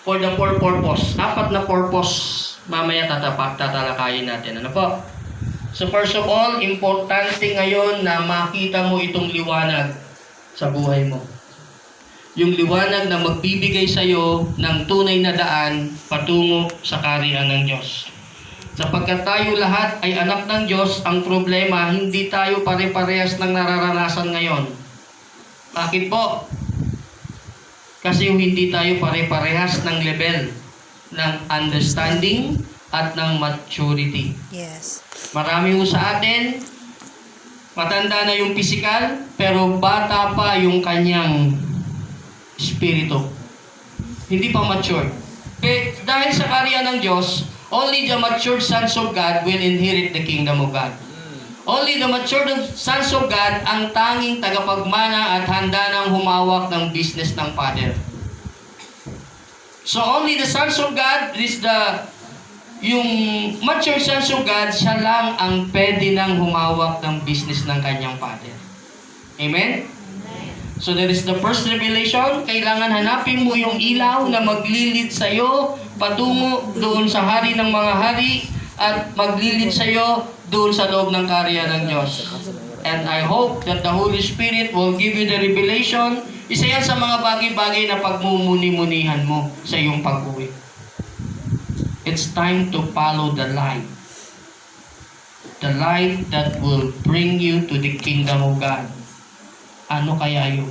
for the four purpose. 4 na purpose mamaya tatalakayin natin. Ano po? So first of all, importante ngayon na makita mo itong liwanag sa buhay mo. Yung liwanag na magbibigay sa iyo ng tunay na daan patungo sa kaharian ng Diyos. Sapagkat tayo lahat ay anak ng Diyos, ang problema, hindi tayo pare-parehas ng nararanasan ngayon. Bakit po? Kasi hindi tayo pare-parehas ng level ng understanding at ng maturity. Yes. Marami ho sa atin, matanda na yung physical, pero bata pa yung kanyang espiritu. Hindi pa mature. Dahil sa kaharian ng Diyos, only the matured sons of God will inherit the kingdom of God. Only the matured sons of God ang tanging tagapagmana at handa nang humawak ng business ng Father. So only the sons of God yung mature sons of God, siya lang ang pwede nang humawak ng business ng kanyang Father. Amen? So that is the first revelation. Kailangan hanapin mo yung ilaw na maglilid sa iyo patungo doon sa hari ng mga hari at maglilid sa iyo doon sa loob ng kaharian ng Diyos. And I hope that the Holy Spirit will give you the revelation. Isa yan sa mga bagay-bagay na pagmumuni-munihan mo sa iyong pag-uwi. It's time to follow the light. The light that will bring you to the kingdom of God. Ano kaya yun?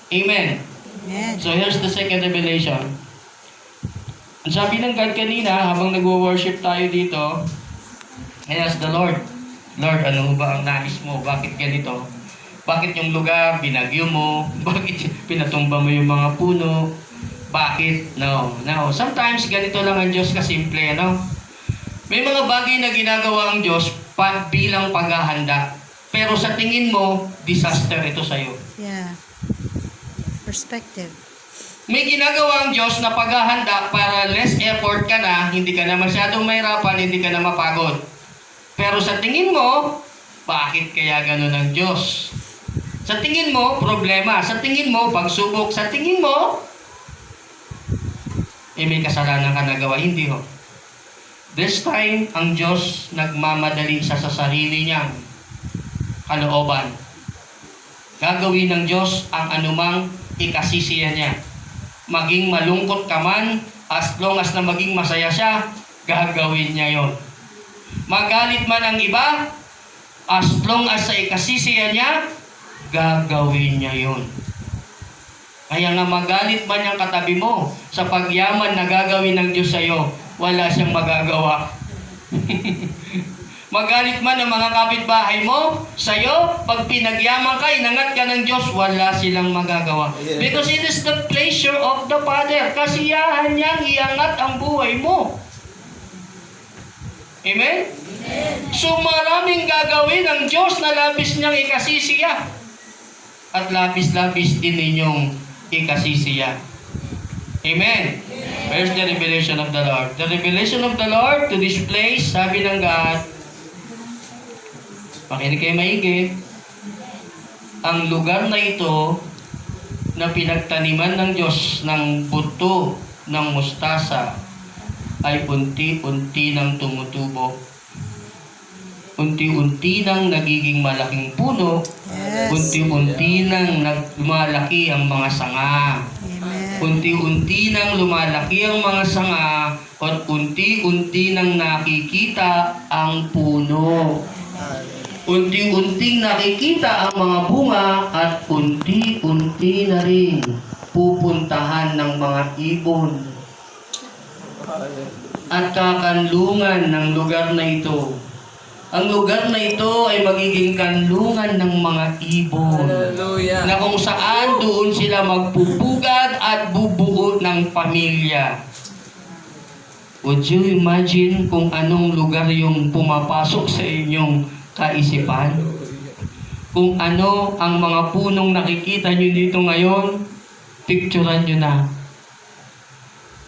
Amen. Amen. So here's the second revelation. Ang sabi ng God kanina, habang nagwo-worship tayo dito, I asked the Lord, Lord, ano ba ang nais mo? Bakit ganito? Bakit yung lugar, binagyo mo? Bakit pinatumba mo yung mga puno? Bakit? No. Sometimes ganito lang ang Diyos kasimple, ano? May mga bagay na ginagawa ang Diyos bilang paghahanda. Pero sa tingin mo, disaster ito sa'yo. Yeah. Perspective. May ginagawa ang Diyos na paghahanda para less effort ka na, hindi ka na masyadong mahirapan, hindi ka na mapagod. Pero sa tingin mo, bakit kaya ganun ang Diyos? Sa tingin mo, problema. Sa tingin mo, pagsubok. Sa tingin mo, may kasalanan ka nagawa. Hindi ho. This time, ang Diyos nagmamadali sa sarili niyang kalooban. Gagawin ng Diyos ang anumang ikasisiya niya. Maging malungkot ka man, as long as na maging masaya siya, gagawin niya yon. Magalit man ang iba, as long as sa ikasisiya niya, gagawin niya yon. Kaya nga magalit man yung katabi mo, sa pagyaman na gagawin ng Diyos sa iyo, wala siyang magagawa. Magalit man ang mga kapitbahay mo sa'yo, pag pinagyaman ka, inangat ka ng Diyos, wala silang magagawa. Because it is the pleasure of the Father. Kasiyahan niyang iangat ang buhay mo. Amen? So maraming gagawin ng Diyos na labis niyang ikasisiya. At labis-labis din ninyong ikasisiya. Amen? Where's the revelation of the Lord? The revelation of the Lord to this place, sabi ng God, makinig kayo maigi. Ang lugar na ito na pinagtaniman ng Diyos ng buto ng mustasa ay unti-unti nang tumutubo. Unti-unti nang nagiging malaking puno. Yes. Unti-unti nang lumalaki ang mga sanga. Amen. Unti-unti nang lumalaki ang mga sanga at unti-unti nang nakikita ang puno. Unti-unting nakikita ang mga bunga at unti-unti na rin pupuntahan ng mga ibon at kakanlungan ng lugar na ito. Ang lugar na ito ay magiging kanlungan ng mga ibon. Hallelujah. Na kung saan doon sila magpupugad at bubuo ng pamilya. Would you imagine kung anong lugar yung pumapasok sa inyong kaisipan? Kung ano ang mga punong nakikita nyo dito ngayon, picturean nyo na.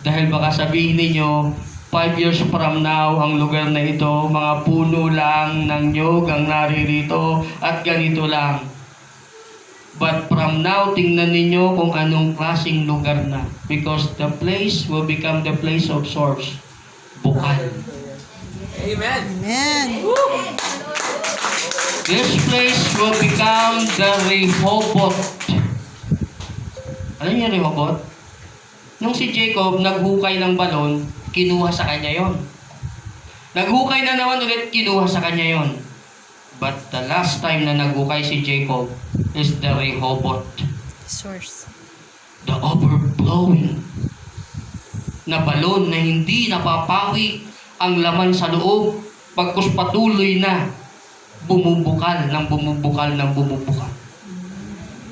Dahil baka sabihin ninyo, 5 years from now, ang lugar na ito, mga puno lang ng nyog ang naririto at ganito lang. But from now, tingnan ninyo kung anong klaseng lugar na. Because the place will become the place of source. Bukal. Amen. Amen. This place will become the Rehoboth. Alam niyo Rehoboth? Nung si Jacob naghukay ng balon, kinuha sa kanya yon. Naghukay na naman ulit, kinuha sa kanya yon. But the last time na naghukay si Jacob is the Rehoboth. Source. The overflowing na balon na hindi napapawi ang laman sa loob pagkus patuloy na bumubukal ng bumubukal ng bumubukal.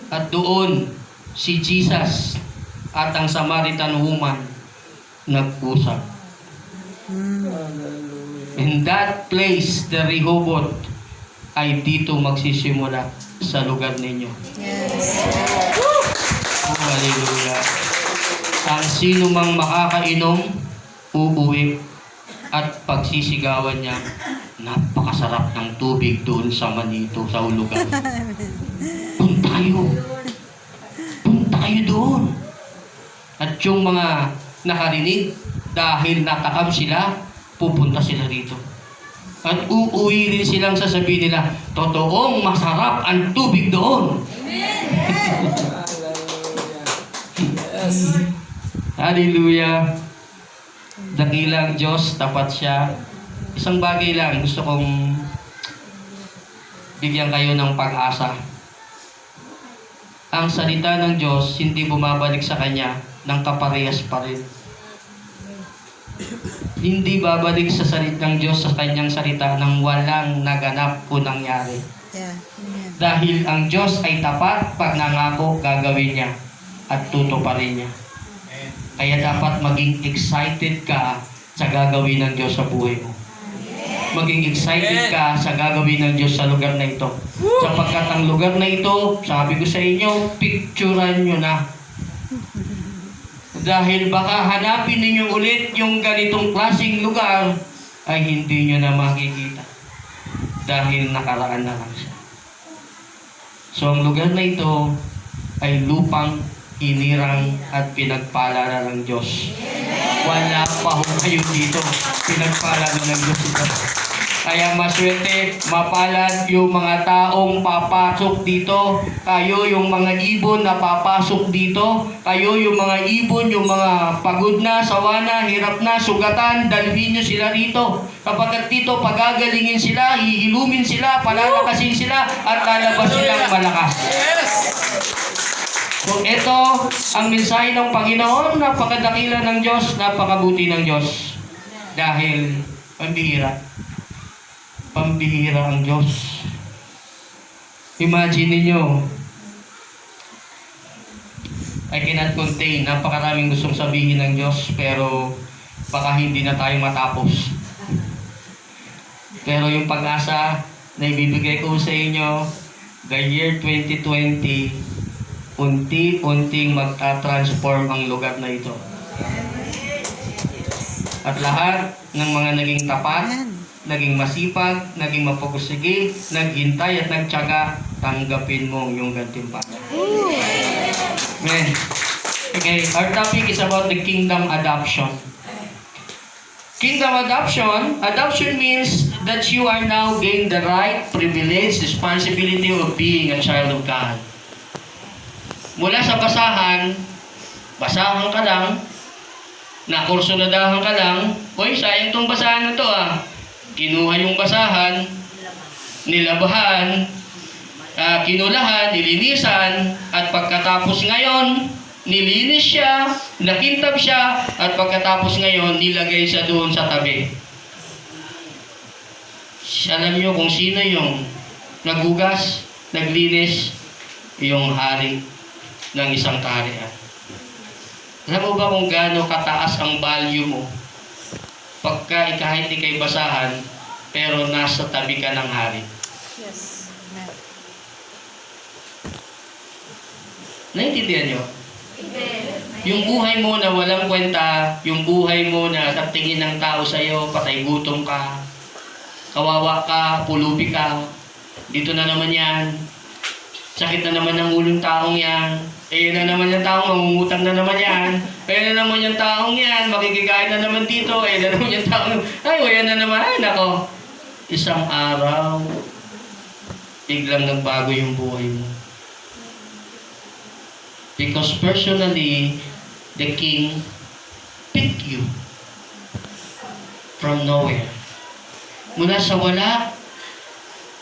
At doon si Jesus at ang Samaritan woman nag-usap. In that place, the Rehoboth ay dito magsisimula sa lugar ninyo. Yes. Oh, hallelujah. Ang sino mang makakainom, uuwi at pagsisigawan niya, napakasarap ng tubig doon sa Manito, sa Ulugan. Punta kayo. Punta kayo doon. At yung mga nakarinig, dahil natakam sila, pupunta sila rito. At uuwi rin silang sasabihin nila, totoong masarap ang tubig doon. Yes. Hallelujah. Dakilang Diyos, tapat siya. Isang bagay lang, gusto kong bigyan kayo ng pag-asa. Ang salita ng Diyos, hindi bumabalik sa Kanya ng kaparehas pa rin. Hindi babalik sa salita ng Diyos sa Kanyang salita nang walang naganap o nangyari. Yeah. Amen. Dahil ang Diyos ay tapat, pag nangako, gagawin niya at tutuparin niya. Kaya dapat maging excited ka sa gagawin ng Diyos sa buhay mo. Maging excited ka sa gagawin ng Diyos sa lugar na ito. Sapagkat ang lugar na ito, sabi ko sa inyo, picturean nyo na. Dahil baka hanapin ninyo ulit yung ganitong klaseng lugar, ay hindi nyo na makikita. Dahil nakaraan na lang siya. So ang lugar na ito ay lupang inirang at pinagpala na ng Diyos. Wala pa ho kayo dito. Pinagpala na ng Diyos ito. Kaya maswerte, mapalad yung mga taong papasok dito. Kayo yung mga ibon na papasok dito. Kayo yung mga ibon, yung mga pagod na, sawa na, hirap na, sugatan, dalhin nyo sila rito. Kapag dito, pagagalingin sila, hihilumin sila, palalakasin sila, at lalabas silang malakas. Yes. Kung ito ang mensahe ng Panginoon, napakadakila ng Diyos, napakabuti ng Diyos. Dahil pambihira. Pambihira ang Diyos. Imagine ninyo, I cannot contain, napakaraming gustong sabihin ng Diyos, pero baka hindi na tayo matapos. Pero yung pag-asa na ibibigay ko sa inyo, the year 2020, unti-unting magta-transform ang lugar na ito. At lahat ng mga naging tapat, naging masipag, naging mapupursige, naghintay at nagtiyaga, tanggapin mo yung gantimpala. Amen. Okay, our topic is about the kingdom adoption. Kingdom adoption means that you are now gained the right, privilege, responsibility of being a child of God. Mula sa basahan ka lang, nakursunadahan ka lang, oy, sayang tong basahan na to Kinuha yung basahan, nilabahan, kinulahan, nilinisan, at pagkatapos ngayon, nilinis siya, nakintab siya, at pagkatapos ngayon, nilagay siya doon sa tabi. Alam niyo kung sino yung naghugas, naglinis, yung hari ng isang kaharian. Alam mo ba kung gaano kataas ang value mo pagka kahit di kay basahan, pero nasa tabi ka ng hari? Yes. Amen. Naintindihan niyo? Yung buhay mo na walang kwenta, yung buhay mo na sa tingin ng tao sa iyo, patay gutom ka, kawawa ka, pulubi ka, dito na naman yan, Sakit na naman ng ulong taong yan. Ayun na naman yung taong mangungutang na naman yan. Ayun na naman yung taong yan, makikikain na naman dito. Ayun na naman yung taong, ay, ayan na naman. Ay, nako. Isang araw, biglang nagbago yung buhay mo. Because personally, the King picked you from nowhere. Mula sa wala,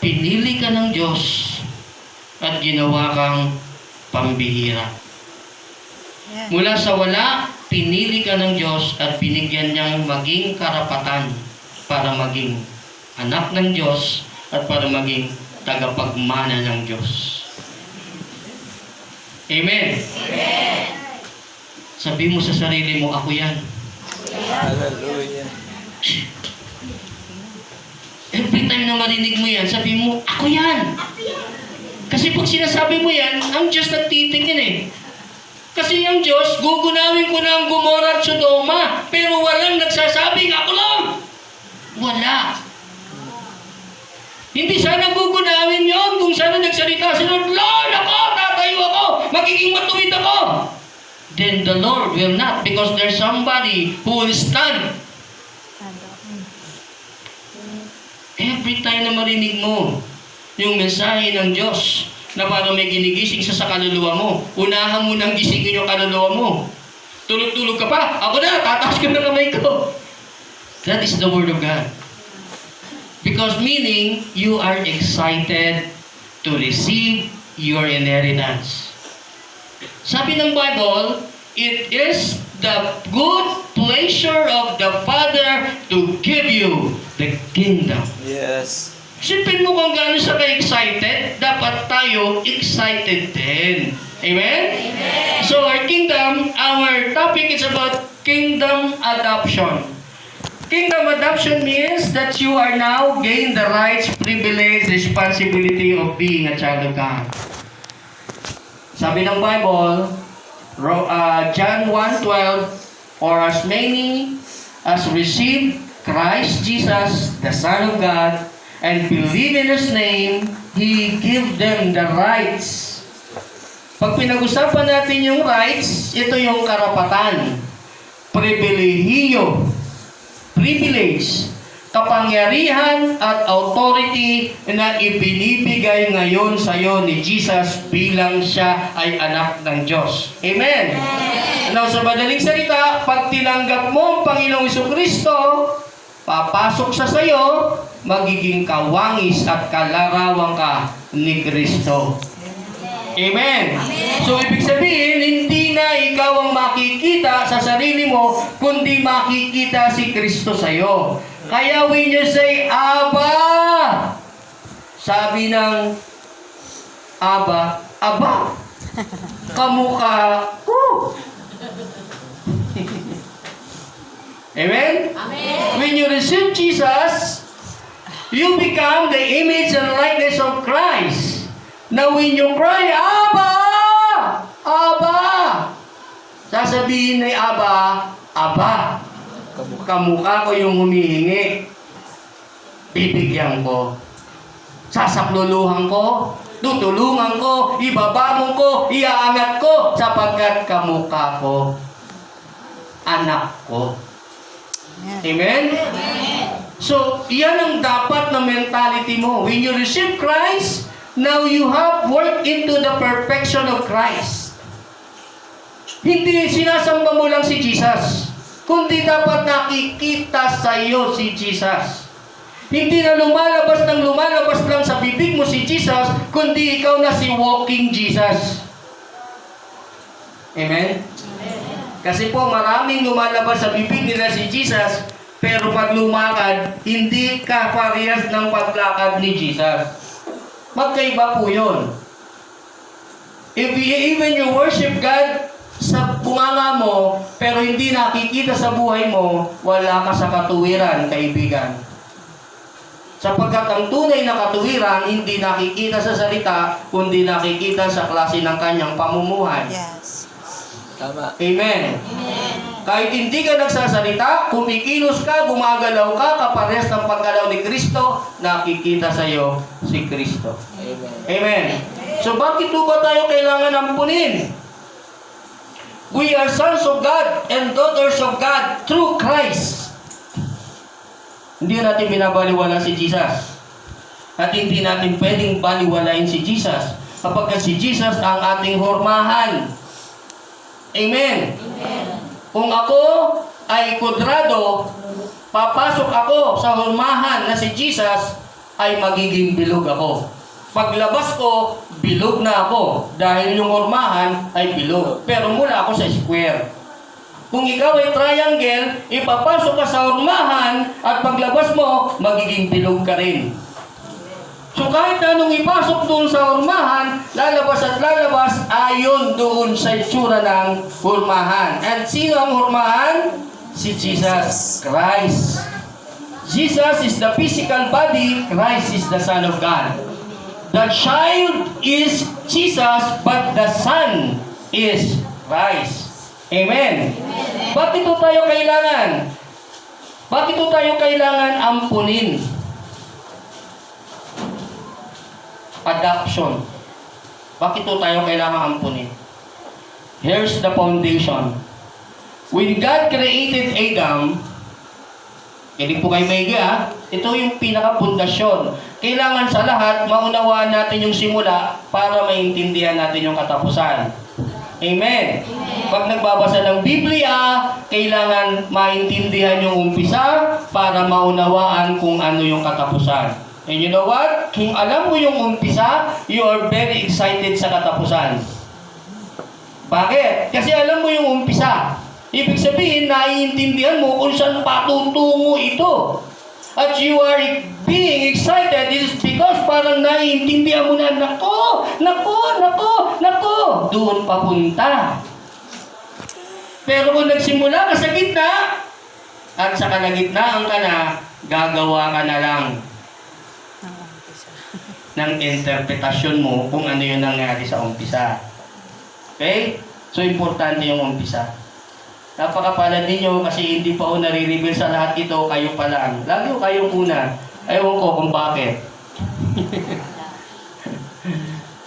pinili ka ng Diyos at ginawa kang pambihira. Yeah. Mula sa wala, pinili ka ng Diyos at binigyan niyang maging karapatan para maging anak ng Diyos at para maging tagapagmana ng Diyos. Amen? Amen. Sabi mo sa sarili mo, ako yan. Hallelujah. Every time na marinig mo yan, sabi mo, ako yan. Kasi pag sinasabi mo yan, ang Diyos nagtitingin eh. Kasi ang Diyos, gugunawin ko na ang Gomorra at Sodoma. Pero walang nagsasabing, ako lang. Wala. Hindi sana gugunawin yon kung sana nagsalita si Lord, Lord, ako, tatayo ako, magiging matuwid ako. Then the Lord will not, because there's somebody who will stand. Stand up. Every time na marinig mo yung mensahe ng Diyos na parang may ginigising sa kaluluwa mo, unahan mo nang gisingin yung kaluluwa mo. Tulog-tulog ka pa, ako na, tataas ko na kamay ko. That is the Word of God. Because meaning, you are excited to receive your inheritance. Sabi ng Bible, it is the good pleasure of the Father to give you the kingdom. Yes. Sipin mo kung gaano siya ka-excited, dapat tayo excited din. Amen? Amen? So our kingdom, our topic is about kingdom adoption. Kingdom adoption means that you are now gain the rights, privilege, responsibility of being a child of God. Sabi ng Bible, John 1:12, or as many as receive Christ Jesus, the Son of God, and believe in His name, He give them the rights. Pag pinag-usapan natin yung rights, ito yung karapatan, pribilehiyo, privilege, kapangyarihan at authority na ibinibigay ngayon sa iyo ni Jesus bilang siya ay anak ng Diyos. Amen? Now, sa madaling salita, pag tinanggap mo ang Panginoong Jesucristo, papasok siya sa iyo, magiging kawangis at kalarawan ka ni Kristo. Amen. So, ibig sabihin, hindi na ikaw ang makikita sa sarili mo, kundi makikita si Kristo sa iyo. Kaya when you say, Aba! Sabi ng Aba, Aba! Kamukha ko! Amen? Amen? When you receive Jesus, you become the image and likeness of Christ. Now when you cry, Aba! Aba! Sasabihin ni Aba, Aba! Kamukha ko yung humihingi. Bibigyan ko. Sasakluluhan ko. Tutulungan ko. Ibabamong ko. Iaangat ko. Sapagkat kamukha ko. Anak ko. Amen? So, yan ang dapat na mentality mo. When you receive Christ, now you have worked into the perfection of Christ. Hindi sinasamba mo lang si Jesus, kundi dapat nakikita sa iyo si Jesus. Hindi na lumalabas lang sa bibig mo si Jesus, kundi ikaw na si walking Jesus. Amen? Kasi po maraming lumalabas sa bibig nila si Jesus, pero pag lumakad, hindi ka parehas ng paglakad ni Jesus. Magkaiba po yun. Even you worship God sa bunganga mo, pero hindi nakikita sa buhay mo, wala ka sa katuwiran, kaibigan. Sapagkat ang tunay na katuwiran, hindi nakikita sa salita, kundi nakikita sa klase ng kanyang pamumuhay. Yes. Tama. Amen. Amen. Kahit hindi ka nagsasalita, kumikilos ka, gumagalaw ka, kaparehas ng paggalaw ni Kristo, nakikita sa iyo si Kristo. Amen. Amen. So bakit po ba tayo kailangan ampunin? We are sons of God and daughters of God through Christ. Hindi natin binabaliwala si Jesus. At hindi natin pwedeng baliwalain si Jesus kapag si Jesus ang ating hormahan. Amen. Kung ako ay kudrado, papasok ako sa hormahan na si Jesus, ay magiging bilog ako. Paglabas ko, bilog na ako dahil yung hormahan ay bilog. Pero mula ako sa square. Kung ikaw ay triangle, ipapasok ka sa hormahan at paglabas mo, magiging bilog ka rin. So kahit anong ipasok doon sa hormahan, lalabas at lalabas ayon doon sa itsura ng hormahan. And sino ang hormahan? Si Jesus Christ. Jesus is the physical body, Christ is the Son of God. The child is Jesus, but the Son is Christ. Amen. Bakit ito tayo kailangan? Bakit ito tayo kailangan ampunin? Adoption. Bakit ito tayo kailangan ampunin? Here's the foundation. When God created Adam, hindi po kayo maigi ito yung pinaka-pundasyon. Kailangan sa lahat, maunawaan natin yung simula para maintindihan natin yung katapusan. Amen. Pag nagbabasa ng Biblia, kailangan maintindihan yung umpisa para maunawaan kung ano yung katapusan. And you know what? Kung alam mo yung umpisa, you are very excited sa katapusan. Bakit? Kasi alam mo yung umpisa. Ibig sabihin, naiintindihan mo kung saan patutungo ito. At you are being excited is because parang naiintindihan mo na, nako, doon papunta. Pero kung nagsimula ka sa gitna, at sa kalagitnaan ka na, gagawa ka na lang ng interpretasyon mo kung ano yung nangyari sa umpisa. Okay? So, importante yung umpisa. Napakapalad ninyo kasi hindi pa ako nare-reveal sa lahat ito, kayo pa lang. Lagi kayong una. Ewan ko kung bakit.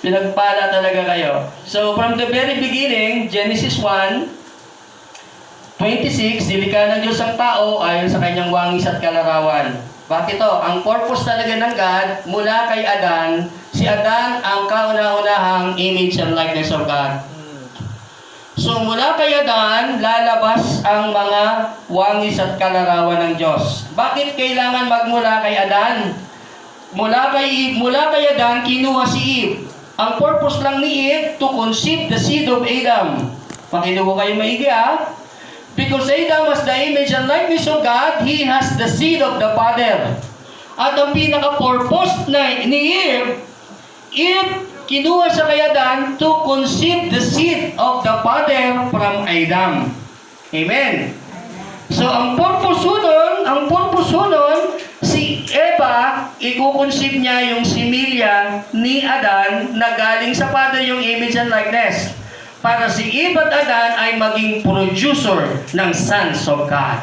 Pinagpala talaga kayo. So, from the very beginning, Genesis 1:26, nilikha ng Diyos ang tao ayon sa kanyang wangis at kalarawan. Bakit to? Ang purpose talaga ng God, mula kay Adan, si Adan ang kauna-unahang image and likeness of God. So mula kay Adan, lalabas ang mga wangis at kalarawan ng Diyos. Bakit kailangan magmula kay Adan? Mula kay Adan, kinuha si Eve. Ang purpose lang ni Eve, to conceive the seed of Adam. Pakinuha kayo maigi Because Adam was the image and likeness of God, he has the seed of the Father. At ang pinaka-purpose ni Eve, kinuha sa kay Adan to conceive the seed of the Father from Adam. Amen. So, ang purpose nun, si Eva, ikukonceive niya yung similya ni Adan na galing sa Father yung image and likeness. Para si Eve at Adan ay maging producer ng sons of God.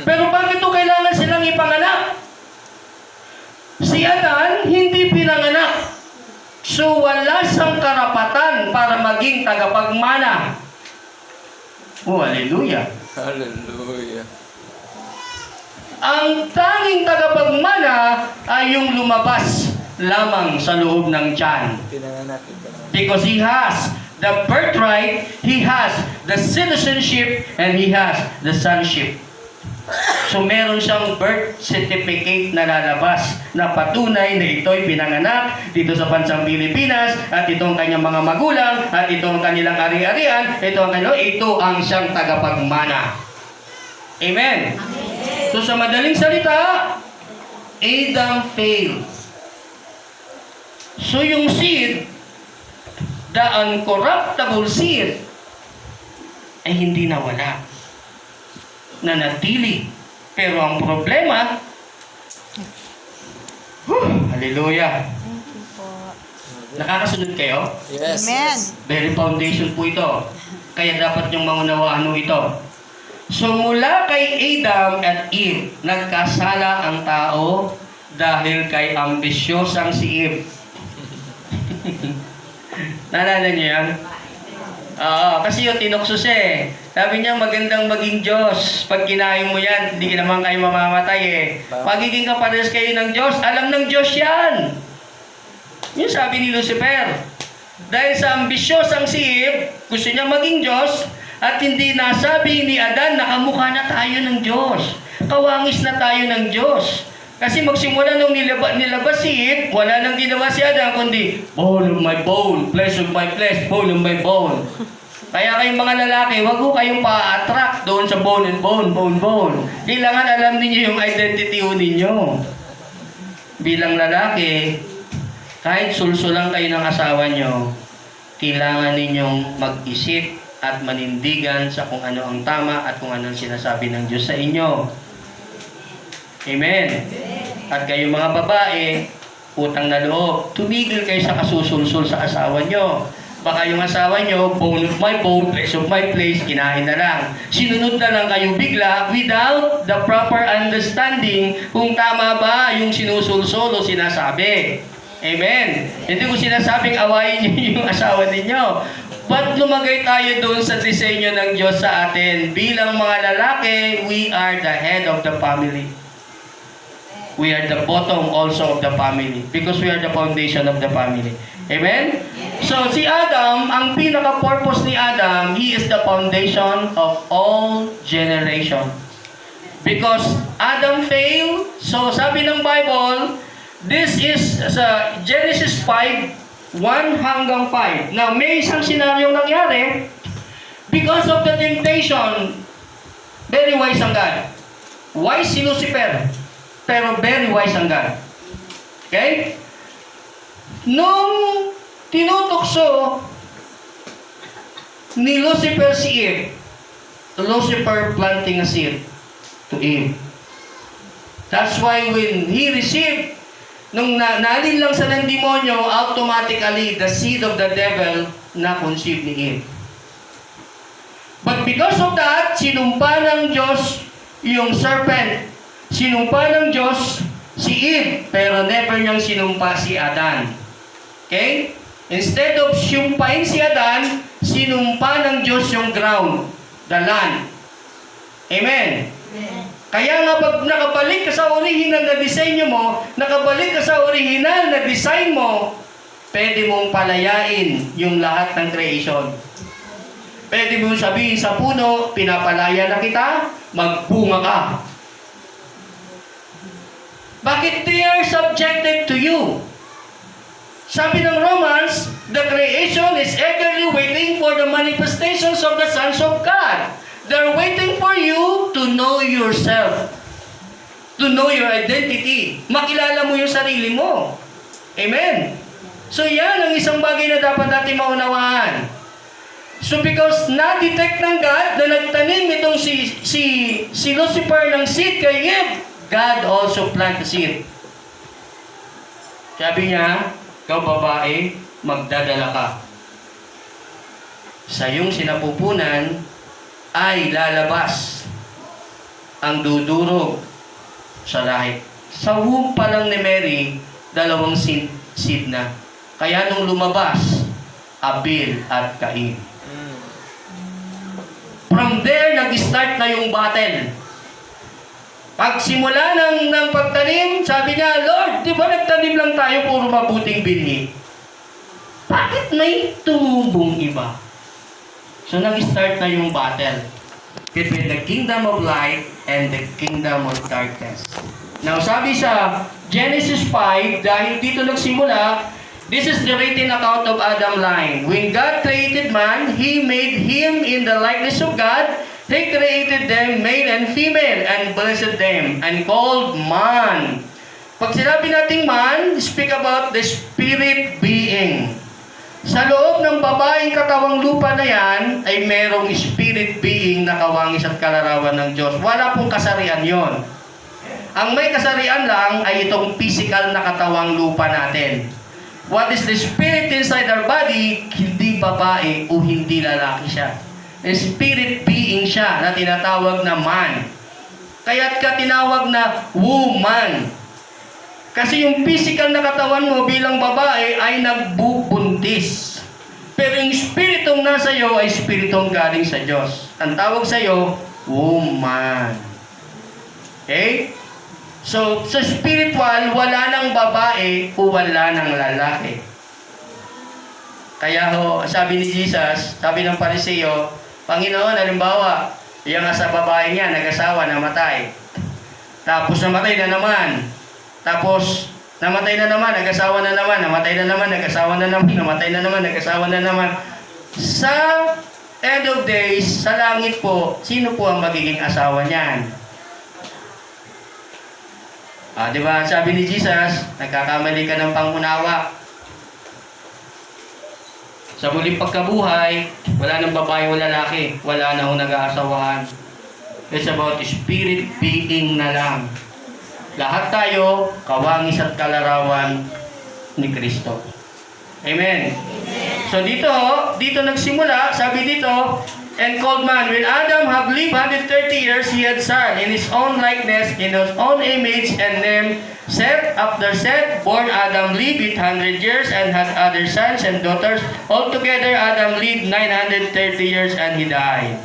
Pero bakit ito kailangan silang ipanganak? Si Adan hindi pinanganak. So wala siyang karapatan para maging tagapagmana. Oh, hallelujah. Hallelujah. Ang tanging tagapagmana ay yung lumabas lamang sa loob ng tiyan. Pinanganak ito. Because he has the birthright, he has the citizenship, and he has the sonship. So meron siyang birth certificate na lalabas na patunay na ito'y pinanganak dito sa bansang Pilipinas at ito ang kanyang mga magulang at ito ang kanilang ari-arian, ito ang siyang tagapagmana. Amen. So sa madaling salita, Adam failed. So yung seed, the uncorruptible seed, ay hindi nawala. Nanatili. Pero ang problema, hallelujah. Thank you po. Nakakasunod kayo? Yes. Amen. Very foundation po ito. Kaya dapat yung maunawaan ito. So mula kay Adam at Eve, nagkasala ang tao dahil kay ambisyosang si Eve. Naalala niyo yan? Oo, kasi yung tinukso siya eh. Sabi niya, magandang maging Diyos. Pag kinain mo yan, hindi naman kayo mamamatay eh. Magiging kapares kayo ng Diyos. Alam ng Diyos yan. Yung sabi ni Lucifer. Dahil sa ambisyosang si Eve, gusto niya maging Diyos, at hindi nasabi ni Adan, nakamukha na tayo ng Diyos. Kawangis na tayo ng Diyos. Kasi magsimula nung nilabas si Eve, wala nang ginawa si Adan, kundi, bone of my bone, flesh of my flesh, bone of my bone. Kaya kayong mga lalaki, wag ko kayong pa-attract doon sa bone and bone, bone, bone. Kailangan alam niyo yung identity ninyo. Bilang lalaki, kahit sulsulang kayo ng asawa nyo, kailangan ninyong mag-isip at manindigan sa kung ano ang tama at kung ano ang sinasabi ng Diyos sa inyo. Amen. At kayong mga babae, utang na loob, tumigil kayo sa kasusulsul sa asawa nyo. Baka yung asawa nyo, bone of my bone, flesh of my flesh, kinain na lang. Sinunod na lang kayo bigla without the proper understanding kung tama ba yung sinusulsul o sinasabi. Amen. Hindi ko sinasabing awayin niyo yung asawa ninyo. But lumagay tayo doon sa disenyo ng Diyos sa atin. Bilang mga lalaki, we are the head of the family. We are the bottom also of the family because we are the foundation of the family. Amen? So, si Adam, ang pinaka-purpose ni Adam, he is the foundation of all generation. Because Adam failed, so sabi ng Bible, this is sa Genesis 5, 1 hanggang 5. Now, may isang senaryo nangyari because of the temptation. Very wise ang God. Wise si Lucifer, pero very wise ang God. Okay? Nung tinutokso ni Lucifer si Eve, Lucifer planting a seed to Eve. That's why when he received, nung nalin lang sa ng demonyo, automatically the seed of the devil na conceive ni Eve. But because of that, sinumpa ng Diyos yung serpent. Sinumpa ng Diyos si Eve, pero never niyang sinumpa si Adan. Okay? Instead of sinumpain si Adan, sinumpa ng Diyos yung ground, the land. Amen? Amen. Kaya nga pag nakabalik ka sa original na disenyo mo, nakabalik ka sa original na design mo, pwede mong palayain yung lahat ng creation. Pwede mong sabihin sa puno, pinapalaya na kita, magbunga ka. Bakit they are subjected to you? Sabi ng Romans, the creation is eagerly waiting for the manifestations of the sons of God. They're waiting for you to know yourself. To know your identity. Makilala mo yung sarili mo. Amen? So yan ang isang bagay na dapat natin maunawaan. So because na-detect ng God na nagtanim itong si Lucifer ng seed kay Eve, God also plant the seed. Sabi niya, ikaw babae, magdadala ka. Sa iyong sinapupunan ay lalabas ang dudurog sa lahit. Sa womb pa lang ni Mary, 2 seed na. Kaya nung lumabas, Abel at Cain. From there, nag-start na yung battle. Pagsimula ng pagtanim, sabi niya, Lord, di ba nagtanim lang tayo puro mabuting binhi? Bakit may tumubong iba? So nag-start na yung battle between the kingdom of light and the kingdom of darkness. Now sabi sa Genesis 5, dahil dito nagsimula, this is the written account of Adam line. When God created man, He made him in the likeness of God. He created them, male and female, and blessed them, and called man. Pag sinabi nating man, speak about the spirit being. Sa loob ng babaeng katawang lupa na yan, ay merong spirit being na kawangis at kalarawan ng Diyos. Wala pong kasarian yon. Ang may kasarian lang ay itong physical na katawang lupa natin. What is the spirit inside our body, hindi babae o hindi lalaki siya. Spirit being siya na tinatawag na man. Kaya't ka tinawag na woman. Kasi yung physical na katawan mo bilang babae ay nagbubuntis. Pero yung spiritong nasa iyo ay spiritong galing sa Diyos. Ang tawag sa iyo, woman. Okay? So, sa spiritual, wala nang babae o wala nang lalaki. Kaya ho, sabi ni Jesus, sabi ng Pariseo, Panginoon, halimbawa, yung sa babae niya, nag-asawa, namatay. Tapos namatay na naman. Tapos, namatay na naman, nag-asawa na naman, namatay na naman, nag-asawa na naman, namatay na naman, nag-asawa na naman. Sa end of days, sa langit po, sino po ang magiging asawa niyan? Di ba? Sabi ni Jesus, nagkakamali ka ng pangunawa. Sa muling pagkabuhay, wala nang babae o lalaki. Wala na ho nag-aasawahan. It's about spirit being na lang. Lahat tayo, kawangis at kalarawan ni Kristo. Amen. So dito nagsimula, sabi dito, and called man, when Adam had lived 130 years, he had son in his own likeness, in his own image, and named Seth. After Seth, born Adam lived 800 years and had other sons and daughters. Altogether, Adam lived 930 years and he died.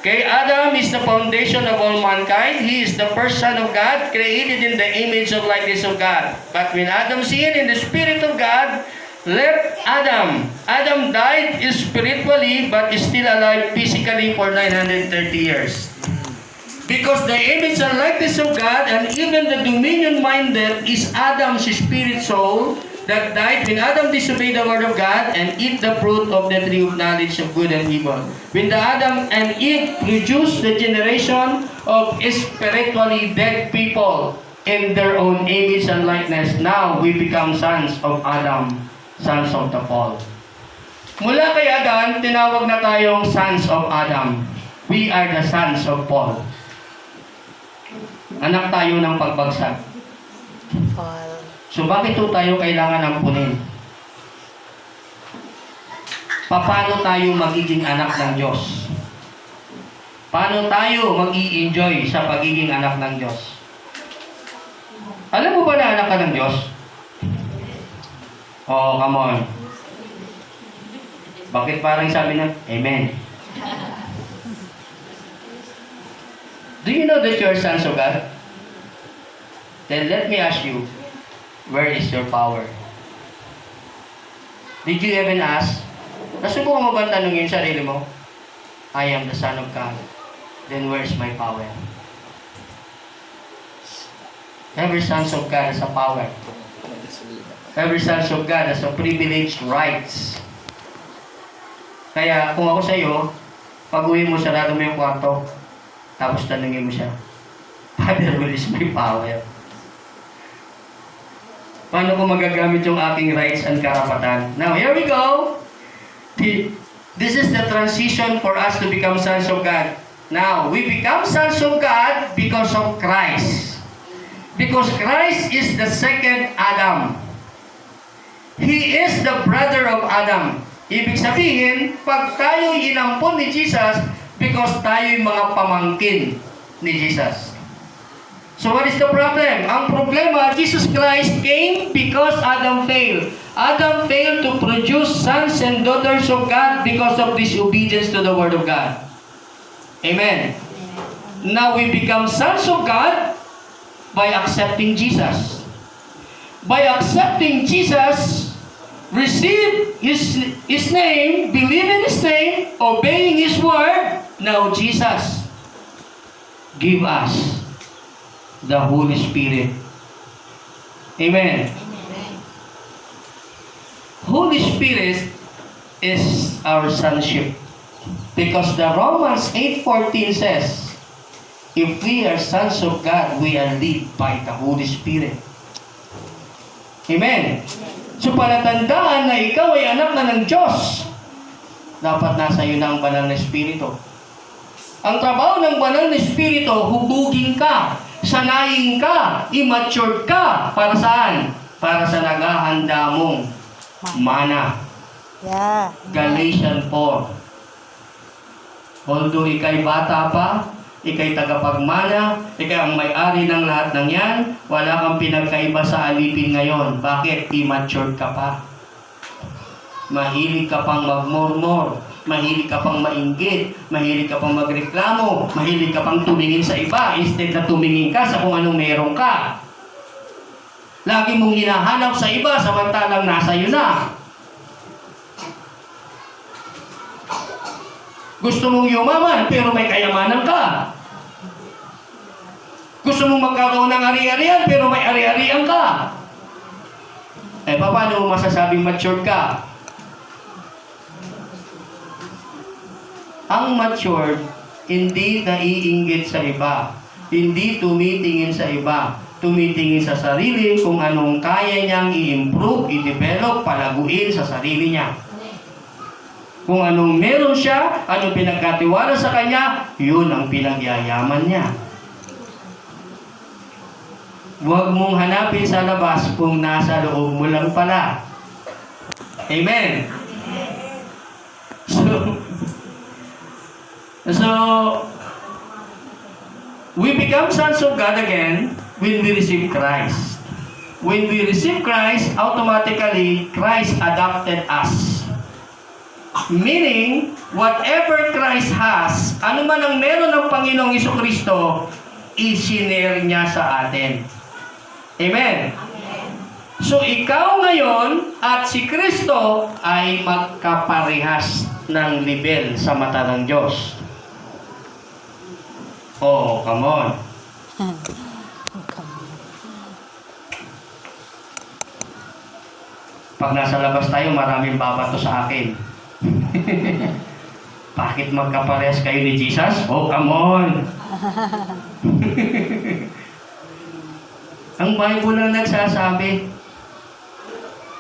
Okay, Adam is the foundation of all mankind. He is the first son of God, created in the image of likeness of God. But when Adam sinned in the spirit of God, left Adam. Adam died spiritually but is still alive physically for 930 years. Because the image and likeness of God and even the dominion minded is Adam's spirit soul that died when Adam disobeyed the word of God and eat the fruit of the tree of knowledge of good and evil. When the Adam and Eve produced the generation of spiritually dead people in their own image and likeness, now we become sons of Adam, sons of the fall. Mula kay Adam, tinawag na tayong sons of Adam. We are the sons of Paul. Anak tayo ng pagbagsak. Paul. So bakit po tayo kailangan ampunin? Paano tayo magiging anak ng Diyos? Paano tayo mag-i-enjoy sa pagiging anak ng Diyos? Alam mo ba na anak ka ng Diyos? Oh, come on. Bakit parang sabi na, Amen? Do you know that you are sons of God? Then let me ask you, where is your power? Did you even ask? Nasubukan mo ba tanongin yung sarili mo? I am the Son of God. Then where's my power? Every sons of God has a power. Every sons of God has a privileged rights. Kaya kung ako sa iyo, pag-uwi mo, sarado mo yung kwarto, tapos tanungin mo siya, Father, where is my power? Paano ko magagamit yung aking rights and karapatan? Now, here we go. This is the transition for us to become sons of God. Now, we become sons of God because of Christ. Because Christ is the second Adam. He is the brother of Adam. Ibig sabihin, pag tayo inampon ni Jesus, because tayo'y mga pamangkin ni Jesus. So what is the problem? Ang problema, Jesus Christ came because Adam failed. Adam failed to produce sons and daughters of God because of disobedience to the Word of God. Amen. Now we become sons of God by accepting Jesus. By accepting Jesus, receive His name, believe in His name, obeying His Word. Now Jesus give us the Holy Spirit. Amen. Holy Spirit is our sonship. Because the Romans 8:14 says, if we are sons of God, we are led by the Holy Spirit. Amen. So palatandaan na ikaw ay anak na ng Diyos, dapat nasa iyo na ang banal na Espiritu. Ang trabaho ng banal na Espiritu, hubugin ka, sanayin ka, immature ka. Para saan? Para sa naghahanda mong mana. Yeah. Galatians 4. Although ikay bata pa, ikay tagapagmana, ikay ang may-ari ng lahat ng yan, wala kang pinagkaiba sa alipin ngayon. Bakit? Immature ka pa. Mahilig ka pang magmurmur, mahilig ka pang mainggit, mahilig ka pang magreklamo, mahilig ka pang tumingin sa iba instead na tumingin ka sa kung anong meron ka. Lagi mong hinahanap sa iba samantalang nasa iyo na. Gusto mong yumaman pero may kayamanan ka. Gusto mong magkaroon ng ari-arian pero may ari-arian ka. Paano mo masasabing matured ka? Ang matured, hindi naiinggit sa iba. Hindi tumitingin sa iba. Tumitingin sa sarili kung anong kaya niyang i-improve, i-develop, palaguin sa sarili niya. Kung anong meron siya, anong pinagkatiwala sa kanya, yun ang pinagyayaman niya. Huwag mong hanapin sa labas kung nasa loob mo lang pala. Amen? So, we become sons of God again when we receive Christ. When we receive Christ, automatically, Christ adopted us. Meaning, whatever Christ has, ano man ang meron ng Panginoong Jesucristo, i-share niya sa atin. Amen? So, ikaw ngayon at si Kristo ay magkaparehas ng level sa mata ng Diyos. Oh, come on. Pag nasa labas tayo, maraming babato sa akin. Bakit magkaparehas kayo ni Jesus? Oh, come on. Ang Bible lang nagsasabi.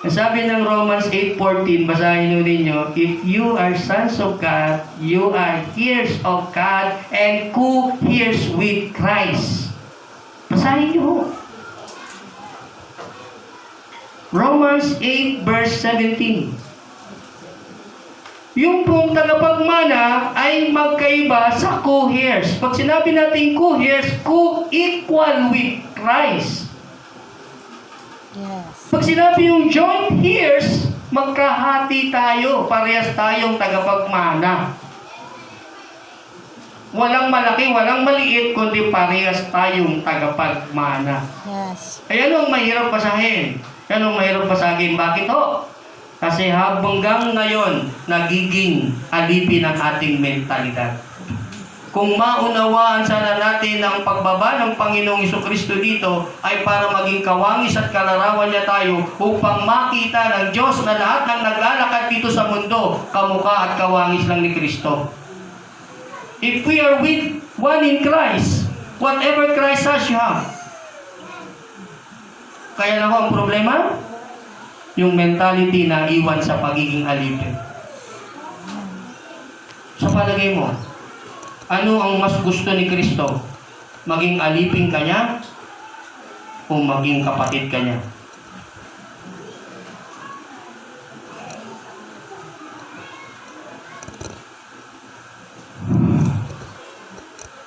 Sabi ng Romans 8:14, basahin nyo ninyo, if you are sons of God, you are heirs of God and co-heirs with Christ. Basahin nyo. Romans 8 verse 17. Yung pong tagapagmana ay magkaiba sa co-heirs. Pag sinabi natin co-heirs, co-equal with Christ. Yes. Pag sinabi yung joint heirs, magkahati tayo, parehas tayong tagapagmana. Walang malaki, walang maliit, kundi parehas tayong tagapagmana. Yes. Ay anong mahirap basahin? Anong mahirap basahin? Bakit ho? Kasi hanggang ngayon, nagiging alipin ang ating mentalidad. Kung maunawaan sana natin ang pagbaba ng Panginoong Jesucristo dito ay para maging kawangis at kalarawan niya tayo upang makita ng Diyos na lahat ng naglalakad dito sa mundo, kamukha at kawangis lang ni Kristo. If we are with one in Christ, whatever Christ has, you have. Kaya na ang problema? Yung mentality na iwan sa pagiging alipin. Sa palagay mo, ano ang mas gusto ni Kristo? Maging alipin ka niya o maging kapatid ka niya?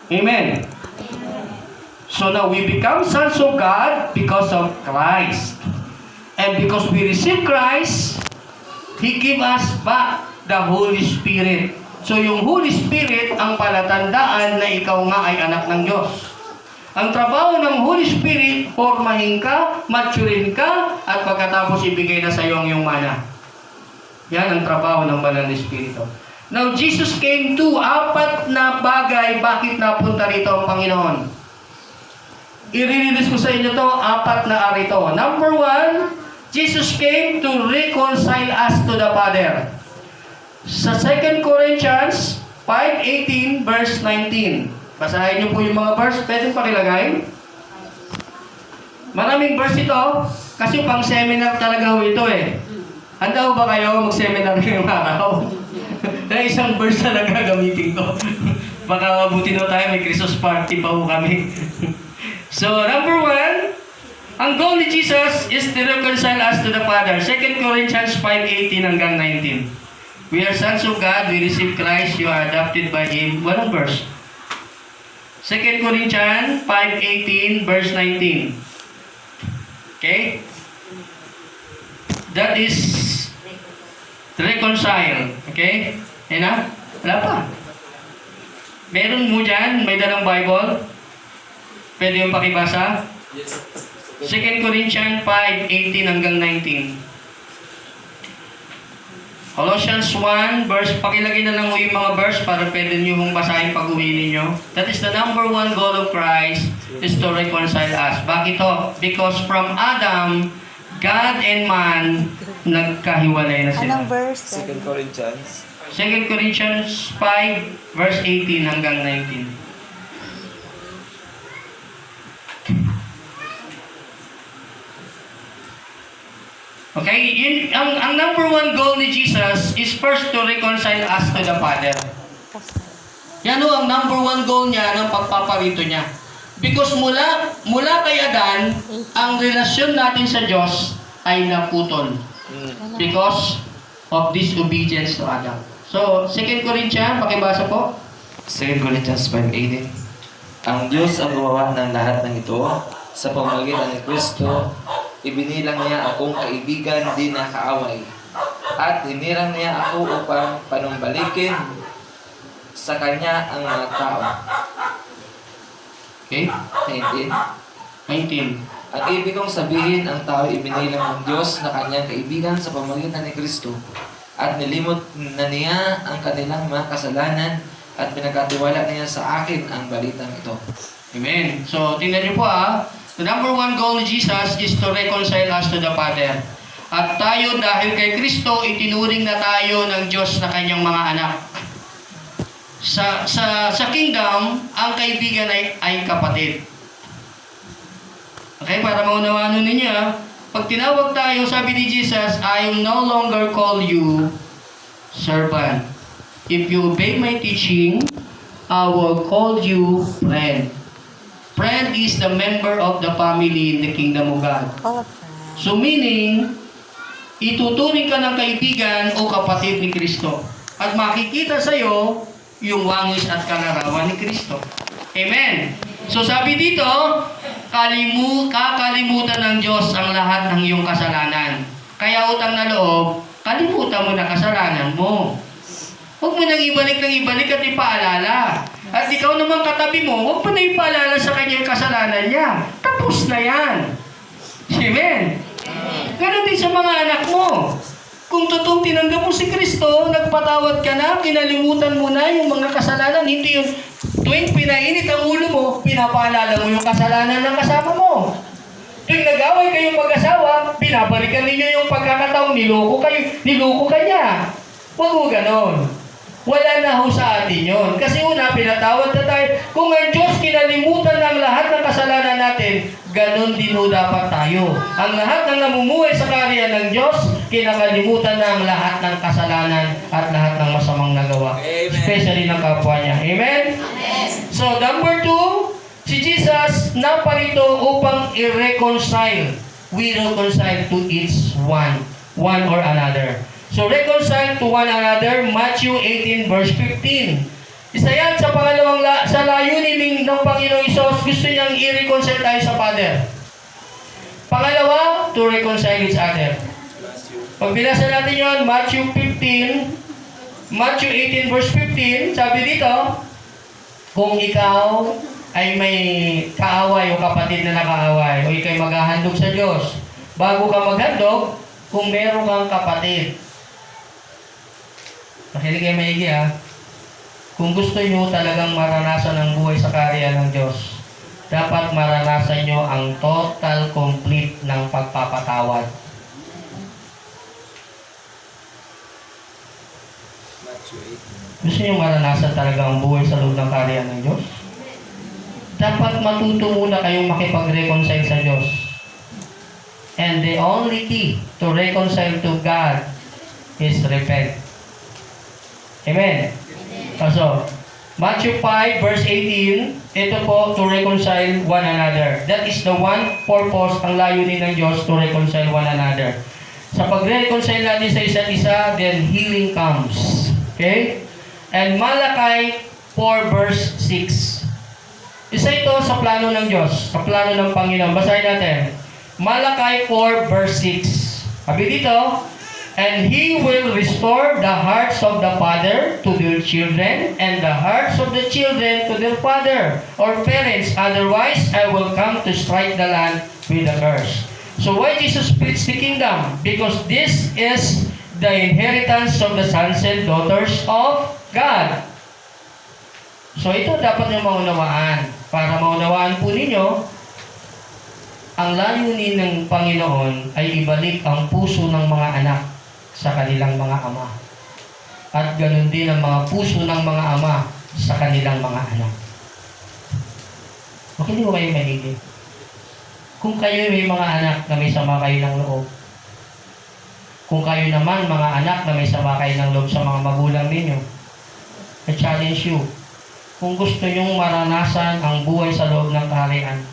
Amen. So now we become sons of God because of Christ. And because we receive Christ, He give us back the Holy Spirit. So yung Holy Spirit ang palatandaan na ikaw nga ay anak ng Diyos. Ang trabaho ng Holy Spirit, formahin ka, maturin ka, at pagkatapos ibigay na sa iyo ang iyong mana. Yan ang trabaho ng Banal na Espiritu. Now, Jesus came to 4 na bagay bakit napunta rito ang Panginoon. I-release ko sa inyo to, 4 na arito. Number 1, Jesus came to reconcile us to the Father. Sa 2 Corinthians 5:18 verse 19. Basahin niyo po yung mga verse. Pwede pakilagay? Maraming verse ito kasi pang seminar talaga ho ito eh. Handa ho ba kayo mag-seminar ngayong araw? Na isang verse na gagamitin ko. Baka mabuti na tayo, may Christmas party pa ho kami. So, number 1, ang goal ni Jesus is to reconcile us to the Father. 2 Corinthians 5:18 hanggang 19. We are sons of God, we receive Christ, you are adopted by Him. Walang verse. 2 Corinthians 5:18 verse 19. Okay? That is reconcile. Okay? Yan na? Wala pa. Meron mo dyan? May dalang Bible? Pwede yung pakibasa? 2 Corinthians 5:18 hanggang 19. Colossians 1, verse, pakilagay na lang mo yung mga verse para pwede nyo hong basahin pag-uwi ninyo. That is the number one goal of Christ is to reconcile us. Bakit to? Because from Adam, God and man, nagkahiwalay na sila. Anong verse? 2 Corinthians. 2 Corinthians 5, verse 18 hanggang 19. Okay, ang number one goal ni Jesus is first to reconcile us to the Father. Yan ang number one goal niya ng pagpaparito niya. Because mula kay Adan, ang relasyon natin sa Diyos ay naputol. Because of disobedience to Adam. So, 2 Corinthians, pakibasa po. 2 Corinthians 5:18. Ang Diyos ang gumawa ng lahat ng ito sa pamamagitan ni Kristo. Ibinilang niya akong kaibigan, di na kaaway. At hinirang niya ako upang panumbalikin sa Kanya ang mga tao. Okay? 19. 19. Ang ibig kong sabihin, ang tao ibinilang ng Diyos na Kanyang kaibigan sa pamamagitan ni Kristo. At nilimot na niya ang kanilang mga kasalanan at pinagkatiwala niya sa akin ang balitang ito. Amen. So, tingnan niyo po the number one goal ni Jesus is to reconcile us to the Father. At tayo dahil kay Kristo, itinuring na tayo ng Diyos na kanyang mga anak. Sa kingdom, ang kaibigan ay kapatid. Okay, para maunawaan ninyo, pag tinawag tayo, sabi ni Jesus, I will no longer call you servant. If you obey my teaching, I will call you friend. Friend is the member of the family in the kingdom of God. Oh, friend. So meaning, ituturing ka ng kaibigan o kapatid ni Kristo. At makikita sa iyo yung wangis at kalarawan ni Kristo. Amen. So sabi dito, kakalimutan ng Diyos ang lahat ng iyong kasalanan. Kaya utang na loob, kalimutan mo na kasalanan mo. Huwag mo nang ibalik at ipaalala. At ikaw naman katabi mo, huwag mo na ipaalala sa kanya yung kasalanan niya. Tapos na yan. Amen. Ganon din sa mga anak mo. Kung totoong tinanggap mo si Kristo, nagpatawad ka na, kinalimutan mo na yung mga kasalanan, hindi yung tuwing pinainit ang ulo mo, pinapaalala mo yung kasalanan ng kasama mo. Tuwing nag-away kayong mag-asawa, pinabalikan ninyo yung pagkakataong niloko ka niya. Huwag mo ganon. Wala na ho sa atin yun. Kasi una, pinatawad na tayo. Kung ang Diyos kinalimutan ng lahat ng kasalanan natin, ganon din ho dapat tayo. Ang lahat ng namumuhay sa karya ng Diyos, kinakalimutan na ang lahat ng kasalanan at lahat ng masamang nagawa. Amen. Especially ng kapwa niya. Amen? Amen. So, number 2, si Jesus naparito upang i-reconcile. We reconcile to each one or another. So, reconcile to one another, Matthew 18 verse 15. Isa yan sa sa layunin ng Panginoong Isos, gusto niyang i-reconcile tayo sa Father. Pangalawa, to reconcile each other. Pag binasa natin yun, Matthew 18 verse 15, sabi dito, kung ikaw ay may kaaway o kapatid na nakaaway, o ikay maghahandog sa Diyos, bago ka maghandog, kung meron kang kapatid, makinig kayo maigi kung gusto nyo talagang maranasan ang buhay sa karya ng Diyos, dapat maranasan nyo ang total, complete ng pagpapatawad. Gusto nyo maranasan talaga ang buhay sa loob ng karya ng Diyos? Dapat matuto muna kayong makipag-reconcile sa Diyos. And the only key to reconcile to God is repent. Amen. So, Matthew 5 verse 18, ito po, to reconcile one another. That is the one purpose, ang layunin ng Diyos, to reconcile one another. Sa pag-reconcile natin sa isa't isa, then healing comes. Okay? And Malachi 4 verse 6. Isa ito sa plano ng Diyos, sa plano ng Panginoon. Basahin natin. Malachi 4 verse 6. Sabi dito, and He will restore the hearts of the father to their children, and the hearts of the children to their father or parents. Otherwise, I will come to strike the land with a curse. So why Jesus splits the kingdom? Because this is the inheritance of the sons and daughters of God. So ito dapat nyo maunawaan. Para maunawaan po ninyo, ang layunin ng Panginoon ay ibalik ang puso ng mga anak sa kanilang mga ama. At ganun din ang mga puso ng mga ama sa kanilang mga anak. Bakit hindi ko kayo maligid? Kung kayo may mga anak na may sama kayo ng loob, kung kayo naman mga anak na may sama kayo ng loob sa mga magulang ninyo, I challenge you, kung gusto nyong maranasan ang buhay sa loob ng kaharian,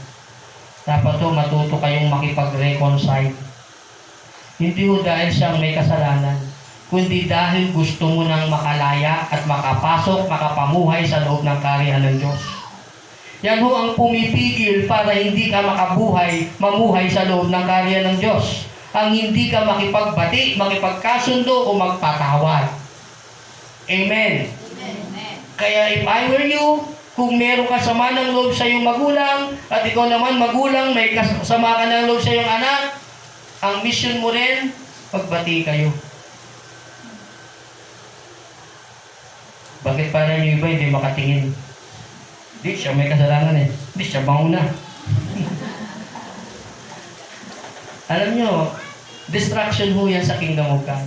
dapat to matuto kayong makipag-reconcile. Hindi ho dahil siyang may kasalanan, kundi dahil gusto mo nang makalaya at makapasok, makapamuhay sa loob ng kaharian ng Diyos. Yan ho ang pumipigil para hindi ka mamuhay sa loob ng kaharian ng Diyos. Ang hindi ka makipagbati, makipagkasundo o magpatawad. Amen. Kaya if I were you, kung meron ka sama ng loob sa iyong magulang, at ikaw naman magulang, may kasama ka ng loob sa iyong anak, ang mission mo rin, pagbati kayo. Bakit parang yung iba hindi makatingin? Di siya may kasalanan eh. Di siya mauna. Alam nyo, distraction ho yan sa kingdom of God.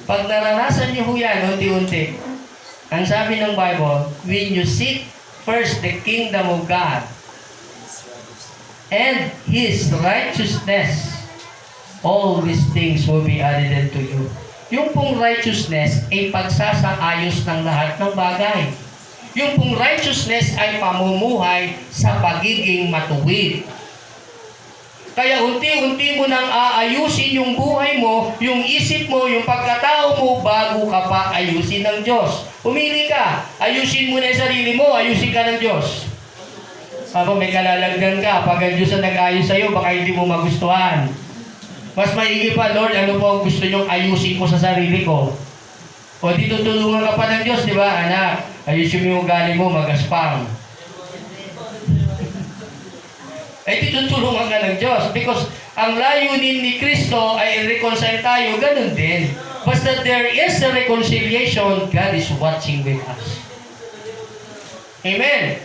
Pag naranasan niyo ho yan, unti-unti, ang sabi ng Bible, when you seek first the kingdom of God and His righteousness, all these things will be added unto you. Yung pong righteousness ay pagsasaayos ng lahat ng bagay. Yung pong righteousness ay pamumuhay sa pagiging matuwid. Kaya unti-unti mo nang aayusin yung buhay mo, yung isip mo, yung pagkatao mo, bago ka pa ayusin ng Diyos. Pumili ka, ayusin mo na yung sarili mo, ayusin ka ng Diyos. Habang may kalalagdan ka, pag ang Diyos ang nag-ayos sa'yo, baka hindi mo magustuhan. Mas maigi pa, Lord, ano po ang gusto nyong ayusin ko sa sarili ko? O di tutulungan ka pa ng Diyos, di ba? Anak, ayusin mo yung ugali mo, magaspang. Ay ditutulungan ka ng Diyos because ang layunin ni Kristo ay reconcile tayo, ganun din. Basta there is a reconciliation, God is watching with us. Amen?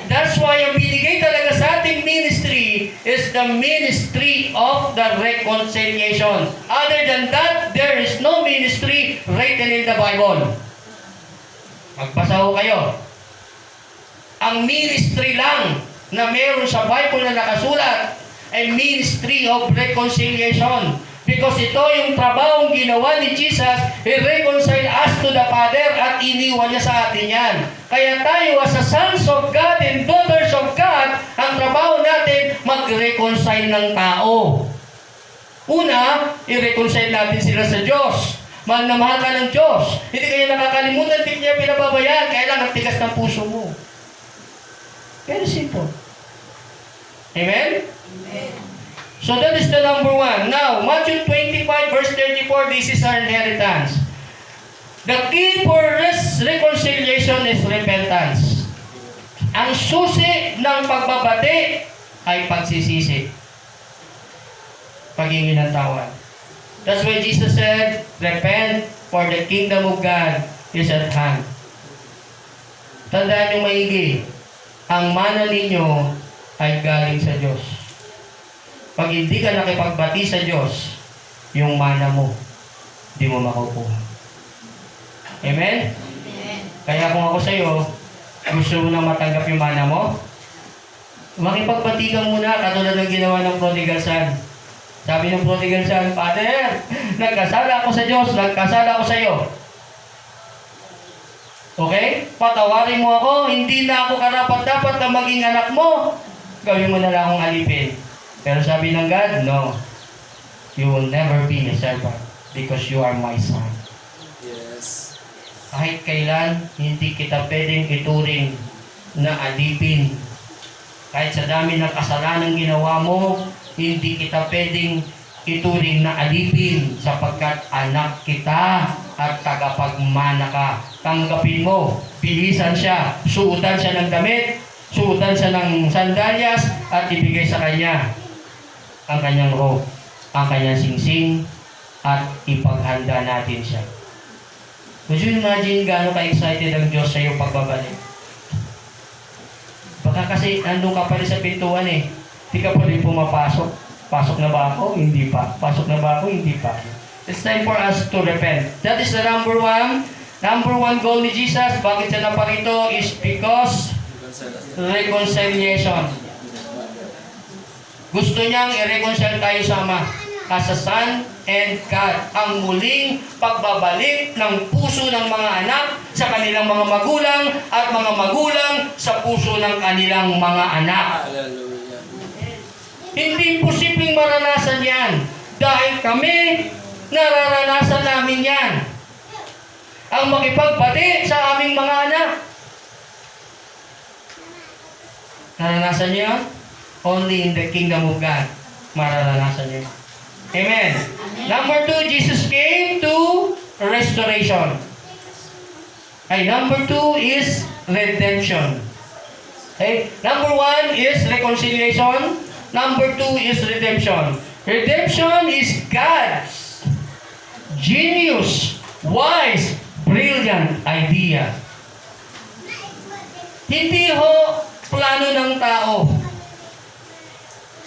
That's why ang binigay talaga sa ating ministry is the ministry of the reconciliation. Other than that, there is no ministry written in the Bible. Magbasa ho kayo. Ang ministry lang na meron sa Bible na nakasulat ay ministry of reconciliation. Because ito yung trabahong ginawa ni Jesus, i-reconcile us to the Father at iniwan niya sa atin yan. Kaya tayo as a sons of God and daughters of God, ang trabaho natin mag-reconcile ng tao. Una, i-reconcile natin sila sa Diyos. Mahal na mahal ka ng Diyos. Hindi kayo nakakalimutan, hindi niya pinababayaan, kaya lang ang tigas ng puso mo. Very simple. Amen? Amen. So that is the number one. Now, Matthew 25 verse 34, this is our inheritance. The key for reconciliation is repentance. Ang susi ng pagbabati ay pagsisisi. Paghingi ng tawad. That's why Jesus said, repent for the kingdom of God is at hand. Tandaan nyo maigi, ang mana ninyo ay galing sa Diyos. Pag hindi ka nakipagbati sa Diyos, yung mana mo, di mo makukuha. Amen? Amen. Kaya kung ako sa'yo, gusto mo na matanggap yung mana mo, makipagbati ka muna, katulad ng ginawa ng prodigal son. Sabi ng prodigal son, Father, nagkasala ako sa Diyos, nagkasala ako sa iyo. Okay? Patawarin mo ako, hindi na ako karapat-dapat na maging anak mo. Gawin mo na lang akong alipin. Pero sabi ng God, no. You will never be a servant because you are my son. Yes. Kahit kailan, hindi kita pwedeng ituring na alipin. Kahit sa dami ng kasalanan ginawa mo, hindi kita pwedeng ituring na alipin sapagkat anak kita at tagapagmana ka. Tanggapin mo, pilisan siya, suotan siya ng damit, suotan siya ng sandalyas at ibigay sa kanya ang kanyang robe, ang kanyang singsing at ipaghanda natin siya. Would you imagine gaano ka-excited ang Diyos sa iyong pagbabalik? Baka kasi nandun ka pa rin sa pintuan eh. Hindi ka pa rin pumapasok. Pasok na ba ako? Hindi pa. Pasok na ba ako? Hindi pa. It's time for us to repent. That is the number one goal ni Jesus. Bakit siya naparito? Is because reconciliation. Gusto niyang i-reconcile tayo sa Ama, as a Son and God. Ang muling pagbabalik ng puso ng mga anak sa kanilang mga magulang at mga magulang sa puso ng kanilang mga anak. Hindi posibleng maranasan yan dahil kami nararanasan namin yan. Ang makipagbati sa aming mga anak. Naranasan niyo yan? Only in the kingdom of God mararanasan niyo. Amen. Number 2, Jesus came to restoration. Number 2 is redemption. Okay? Number 1 is reconciliation. Number 2 is redemption. Redemption is God's genius, wise, brilliant idea. Hindi ho plano ng tao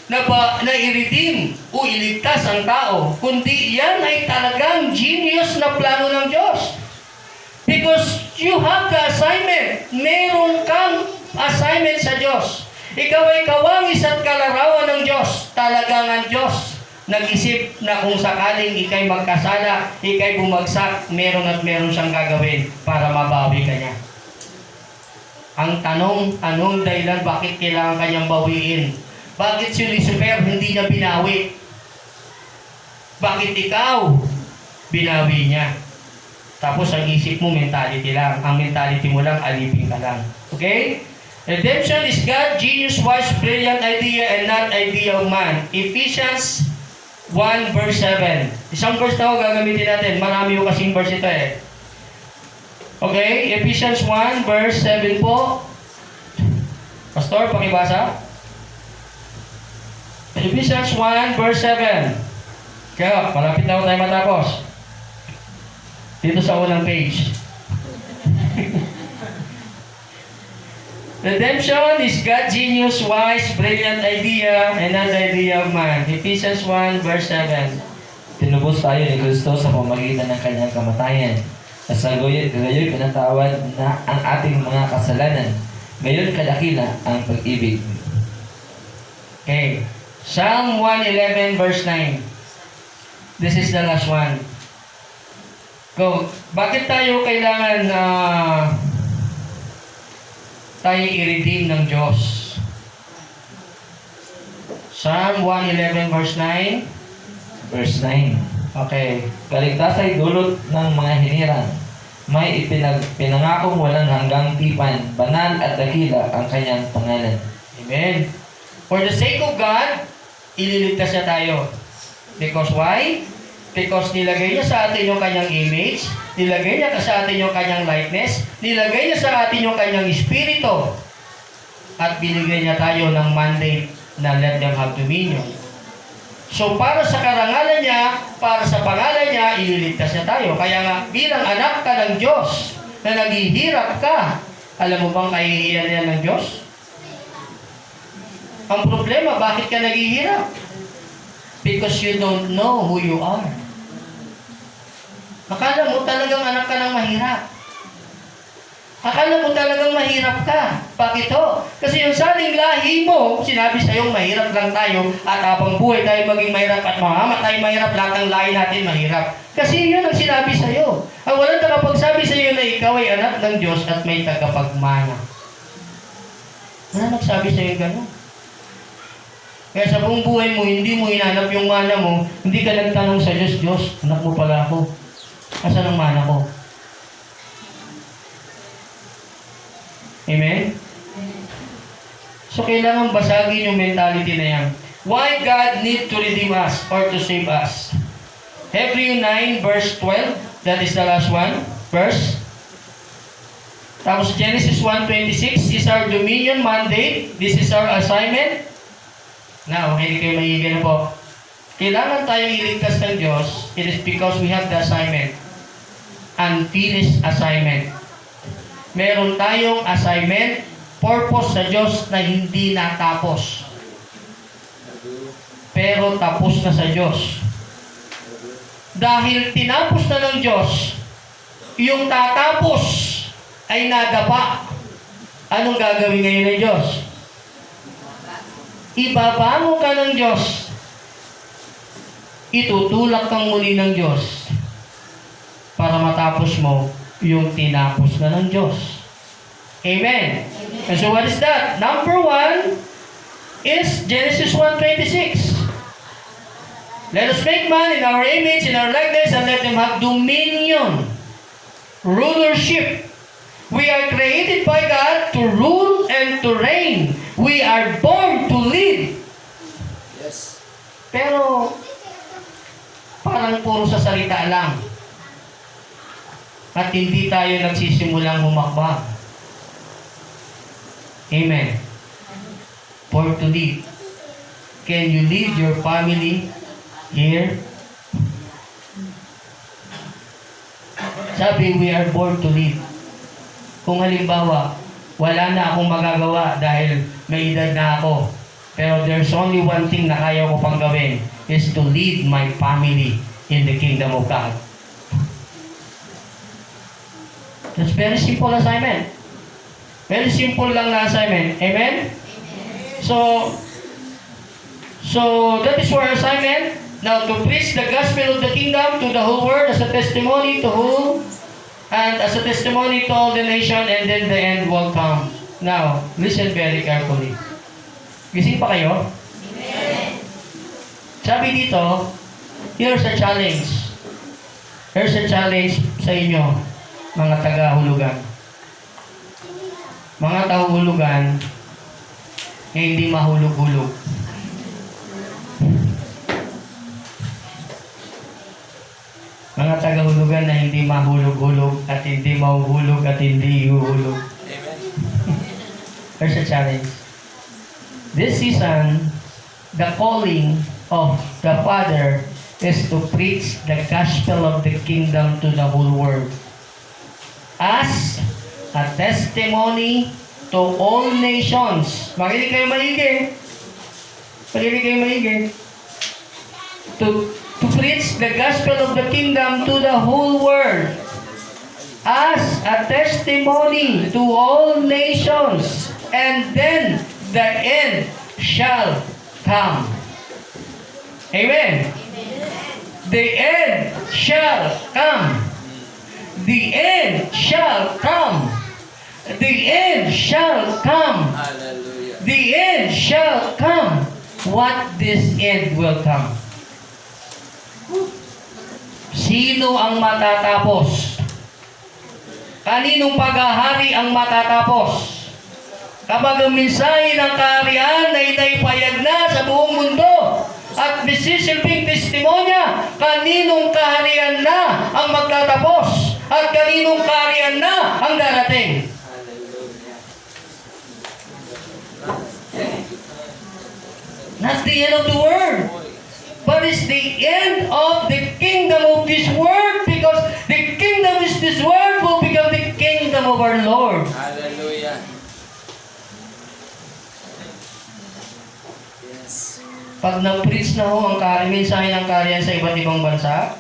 na i-redeem o iligtas ang tao, kundi yan ay talagang genius na plano ng Diyos. Because you have the assignment. Meron kang assignment sa Diyos. Ikaw ay kawangis at kalarawan ng Diyos. Talagang ang Diyos nag-isip na kung sakaling ikay magkasala, ikay bumagsak, meron at meron siyang gagawin para mabawi ka niya. Ang tanong, anong dahilan bakit kailangan kanyang bawiin? Bakit si Lucifer hindi niya binawi? Bakit ikaw binawi niya? Tapos ang isip mo, mentality lang. Ang mentality mo lang, alipin ka lang. Okay? Redemption is God's genius, wise, brilliant idea and not idea of man. Ephesians 1 verse 7. Isang verse na ako gagamitin natin. Marami yung kasing verse ito eh. Okay? Ephesians 1 verse 7 po. Pastor, pakibasa. Ephesians 1 verse 7. Kaya, malapit na tayo matapos. Dito sa unang page. Redemption is God's genius, wise, brilliant idea, and not the idea of man. Ephesians 1 verse 7. Tinubos tayo ni Kristo sa pamamagitan ng kanyang kamatayan. At sa gayoy pinatawad na ang ating mga kasalanan. Gayon kadakila ang pag-ibig. Okay. Psalm 111 verse 9. This is the last one. Go. Bakit tayo kailangan tayo i-redeem ng Diyos? Psalm 111 verse 9. Verse 9. Okay. Kaligtas ay dulot ng mga hinirang. May pinangakong walang hanggang tipan, banal at dakila ang kanyang pangalan. Amen. For the sake of God, ililigtas niya tayo. Because why? Because nilagay niya sa atin yung kanyang image, nilagay niya sa atin yung kanyang likeness, nilagay niya sa atin yung kanyang espiritu, at binigay niya tayo ng mandate na let them have dominion. So para sa karangalan niya, para sa pangalan niya, ililigtas niya tayo. Kaya nga, bilang anak ka ng Diyos, na naghihirap ka, alam mo bang kahihiyan niya ng Diyos? Ang problema, bakit ka naghihirap? Because you don't know who you are. Akala mo talagang anak ka ng mahirap. Akala mo talagang mahirap ka. Bakit ho? Kasi yung saling lahi mo, sinabi sa'yo mahirap lang tayo at habang buhay tayo maging mahirap at mamamatay mahirap, lahat ng lahi natin mahirap. Kasi yun ang sinabi sa'yo. Ang walang nakapagsabi sa'yo na ikaw ay anak ng Diyos at may tagapagmana. Wala nagsabi sa'yo gano'n. Kaya sa buong buhay mo, hindi mo hinanap yung mana mo, hindi ka nagtanong sa Diyos, Diyos, anak mo pala ako. Asan ang mana ko? Amen? So, kailangan basagin yung mentality na yan. Why God need to redeem us or to save us? Hebrew 9 verse 12, that is the last one, verse. Tapos Genesis 1:26 is our dominion mandate. This is our assignment. Now, hindi kayo maigil na po. Kailangan tayong iligtas ng Diyos. It is because we have the assignment. Unfinished assignment. Meron tayong assignment, purpose sa Diyos na hindi natapos. Pero tapos na sa Diyos. Dahil tinapos na ng Diyos, yung tatapos ay nadapa. Anong gagawin ngayon ng Diyos? Ibabango ka ng Diyos. Itutulak kang muli ng Diyos para matapos mo yung tinapos na ng Diyos. Amen. And so what is that? Number 1 is Genesis 1:26. Let us make man in our image, in our likeness, and let them have dominion, rulership. We are created by God to rule and to reign. We are born to lead. Yes. Pero, parang puro sa salita lang. At hindi tayo nagsisimulang humakbang. Amen. For to lead. Can you lead your family here? Sabi, we are born to lead. Kung halimbawa, wala na akong magagawa dahil may edad na ako. Pero there's only one thing na kaya ko pang gawin is to lead my family in the kingdom of God. That's very simple assignment. Very simple lang na assignment. Amen? So that is our assignment. Now, to preach the gospel of the kingdom to the whole world as a testimony to whom? And as a testimony to all the nation, and then the end will come. Now, listen very carefully. Gising pa kayo? Amen. Sabi dito, here's a challenge. Here's a challenge sa inyo, mga taga-hulugan. Mga taga-hulugan na hindi mahulog-hulog. Mga taga-hulugan na hindi mahulog-hulog at hindi mahuhulog at hindi ihuhulog. Amen. There's a challenge. This season, the calling of the Father is to preach the gospel of the kingdom to the whole world as a testimony to all nations. Makinig kayo maigi. Makinig kayo maigi. To preach the gospel of the kingdom to the whole world as a testimony to all nations, and then the end shall come. Amen. The end shall come. The end shall come. The end shall come. Hallelujah. The end shall come. What this end will come? Sino ang matatapos? Kaninong paghahari ang matatapos? Kapag ang mensahe ng kaharian ay naipayag na sa buong mundo at nagsisilbing testimonya, kaninong kaharian na ang magtatapos at kaninong kaharian na ang darating? Not the end of the world, but it's the end of the kingdom of this world, because the kingdom of this world will become the kingdom of our Lord. Hallelujah. Yes. Pag na-preach na ho ang mensahe ng kaharian sa iba't ibang bansa,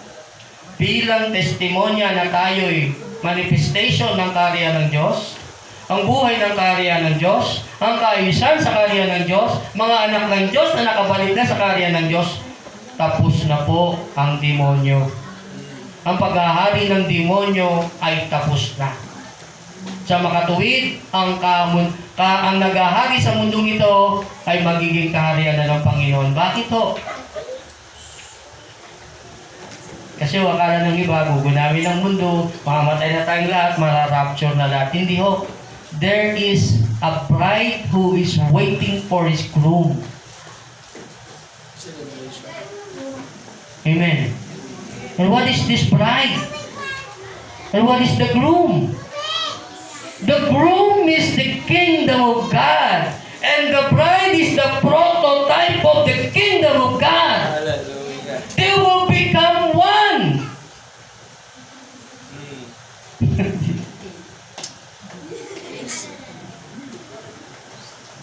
bilang testimonya na tayo'y manifestation ng kaharian ng Diyos, ang buhay ng kaharian ng Diyos, ang kaayusan sa kaharian ng Diyos, mga anak ng Diyos na nakabalik na sa kaharian ng Diyos, tapos na po ang demonyo. Ang paghahari ng demonyo ay tapos na. Sa makatuwid, ang naghahari sa mundong ito ay magiging kaharian na ng Panginoon. Bakit ho? Kasi akala ng iba, gugunawin ng mundo, mamamatay na tayong lahat, mararapture na lahat. Hindi ho. there is a bride who is waiting for his groom. Amen. And what is this bride? And what is the groom? The groom is the kingdom of God. And the bride is the prototype of the kingdom of God. Hallelujah. They will become one.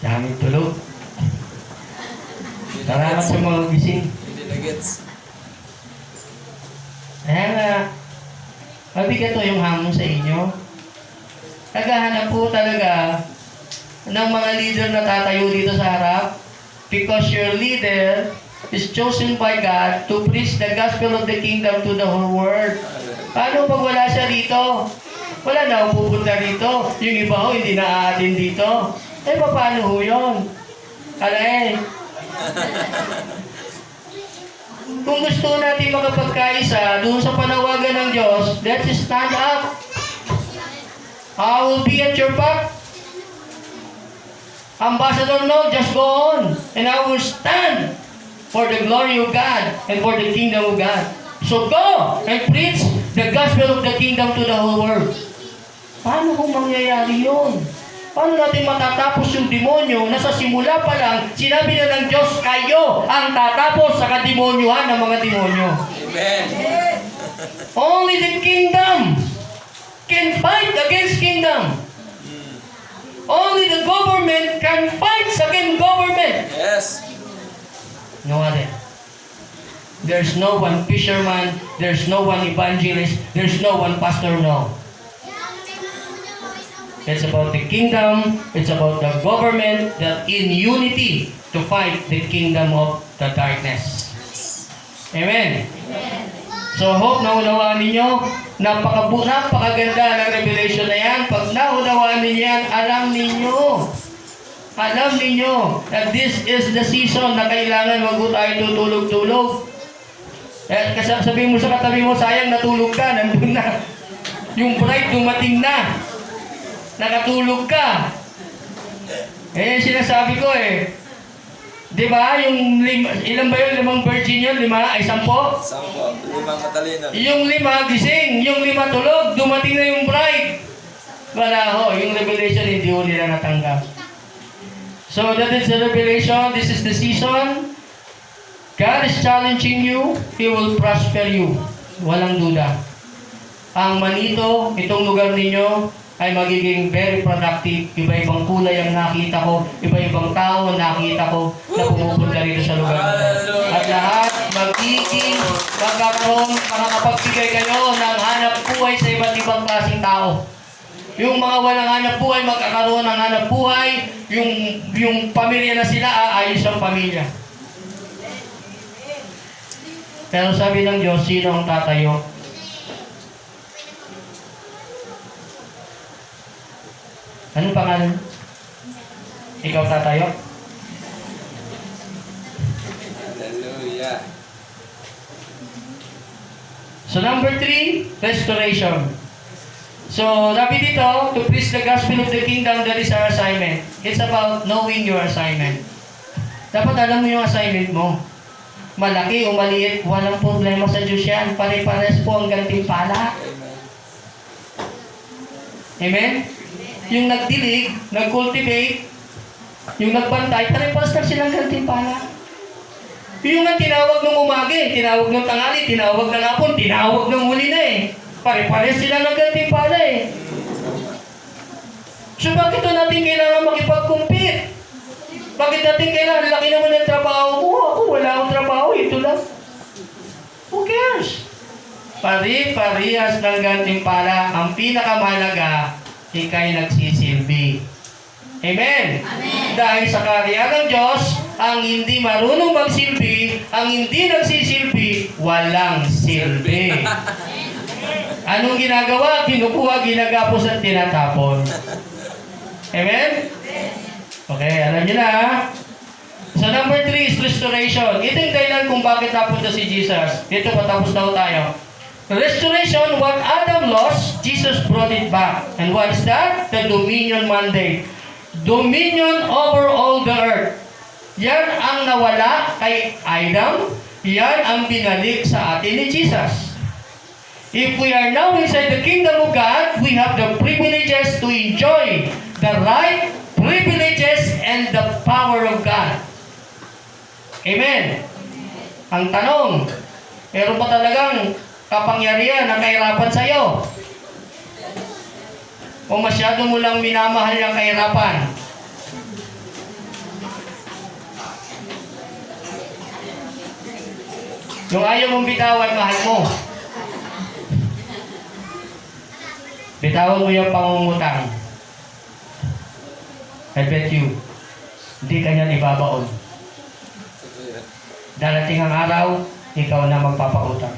Daming tulog. Salamat sa mga gising. Hindi na gets. Kaya nga, mabigat to yung hamon sa inyo. Naghahanap po talaga ng mga leader na tatayo dito sa harap because your leader is chosen by God to preach the gospel of the kingdom to the whole world. Paano pag wala siya dito? Wala na akong pupunta rito. Yung iba ho, hindi na aatin dito. Eh, paano ho yun? Alay. Kung gusto natin makapagkaisa doon sa panawagan ng Diyos, let's stand up. I will be at your back. Ambassador, no, just go on. And I will stand for the glory of God and for the kingdom of God. So go and preach the gospel of the kingdom to the whole world. Paano kung mangyayari yun? Paano natin matatapos yung demonyo na sa simula pa lang, sinabi na ng Diyos, kayo ang tatapos sa kademonyuhan ng mga demonyo. Amen. Only the kingdom can fight against kingdom. Only the government can fight against government. Yes. No other. There's no one fisherman, there's no one evangelist, there's no one pastor, no. It's about the kingdom, it's about the government that in unity to fight the kingdom of the darkness. Amen. So hope naunawaan ninyo, napakaganda ng revelation na yan. Pag naunawaan ninyo yan, alam ninyo that this is the season na kailangan wag tayo tutulog-tulog. Eh, kasi sabihin mo sa katabi mo, sayang natulog ka, nandun na. Yung bride dumating na. Nakatulog ka. Eh, sinasabi ko eh. Di ba? Yung ilan ba yun? 5 virgin yun? 5? Ay, 10? 10. 5 matalino. Yung 5 gising. Yung 5 tulog. Dumating na yung bride. Wala ho. Yung revelation hindi ho nila natanggap. So, that is the revelation. This is the season. God is challenging you. He will prosper you. Walang duda. Ang manito, itong lugar ninyo, ay magiging very productive. Iba-ibang kulay ang nakita ko. Iba-ibang tao ang nakita ko na pumupunta rito sa lugar nito. At lahat makakapagbigay kayo ng hanap buhay sa iba't ibang klaseng tao. Yung mga walang hanap buhay, magkakaroon ng hanap buhay. Yung pamilya na sila, aayos ang pamilya. Pero sabi ng Diyos, sino ang tatayo? Anong pangalan? Ikaw tatayo? Hallelujah. So number 3, restoration. So sabi dito, to preach the gospel of the kingdom, that is our assignment. It's about knowing your assignment. Dapat alam mo yung assignment mo. Malaki o maliit, walang problema sa Diyos yan. Pare-pares po ang gantimpala. Amen? Yung nagdilig, nag-cultivate, yung nagbantay, pare-pares na silang gantimpala. Yung nga tinawag ng umagi, tinawag ng tangali, tinawag ng hapon, tinawag ng huli na eh. Pare-pares sila ng gantimpala eh. So bakit natin kailangan makipag-compete? Bakit natin kailangan, laki naman ng trabaho ko, ako wala akong trabaho, ito lang. Who cares? Pari-parihas ng gantimpala, ang pinakamahalaga, ikay nagsisilbi. Amen? Amen. Dahil sa karya ng Diyos, ang hindi marunong magsilbi, ang hindi nagsisilbi, walang silbi. Anong ginagawa? Kinukuha, ginagapos at tinatapon. Amen? Okay, alam niyo na ha? So number 3 is restoration. Ito yung dahilan kung bakit napunta si Jesus. Dito patapos daw tayo. Restoration, what Adam lost, Jesus brought it back. And what is that? The dominion mandate. Dominion over all the earth. Yan ang nawala kay Adam. Yan ang binalik sa atin ni Jesus. If we are now inside the kingdom of God, we have the privileges to enjoy the right privileges and the power of God. Amen. Ang tanong, meron ba talagang kapangyarihan na kahirapan sa iyo? O masyado mo lang minamahal yung kahirapan? Yung ayaw mong bitawan, mahal mo. Bitawan mo yung pangungutang. I bet you, hindi ka niyan ibabaon. Darating ang araw, ikaw na magpapautang.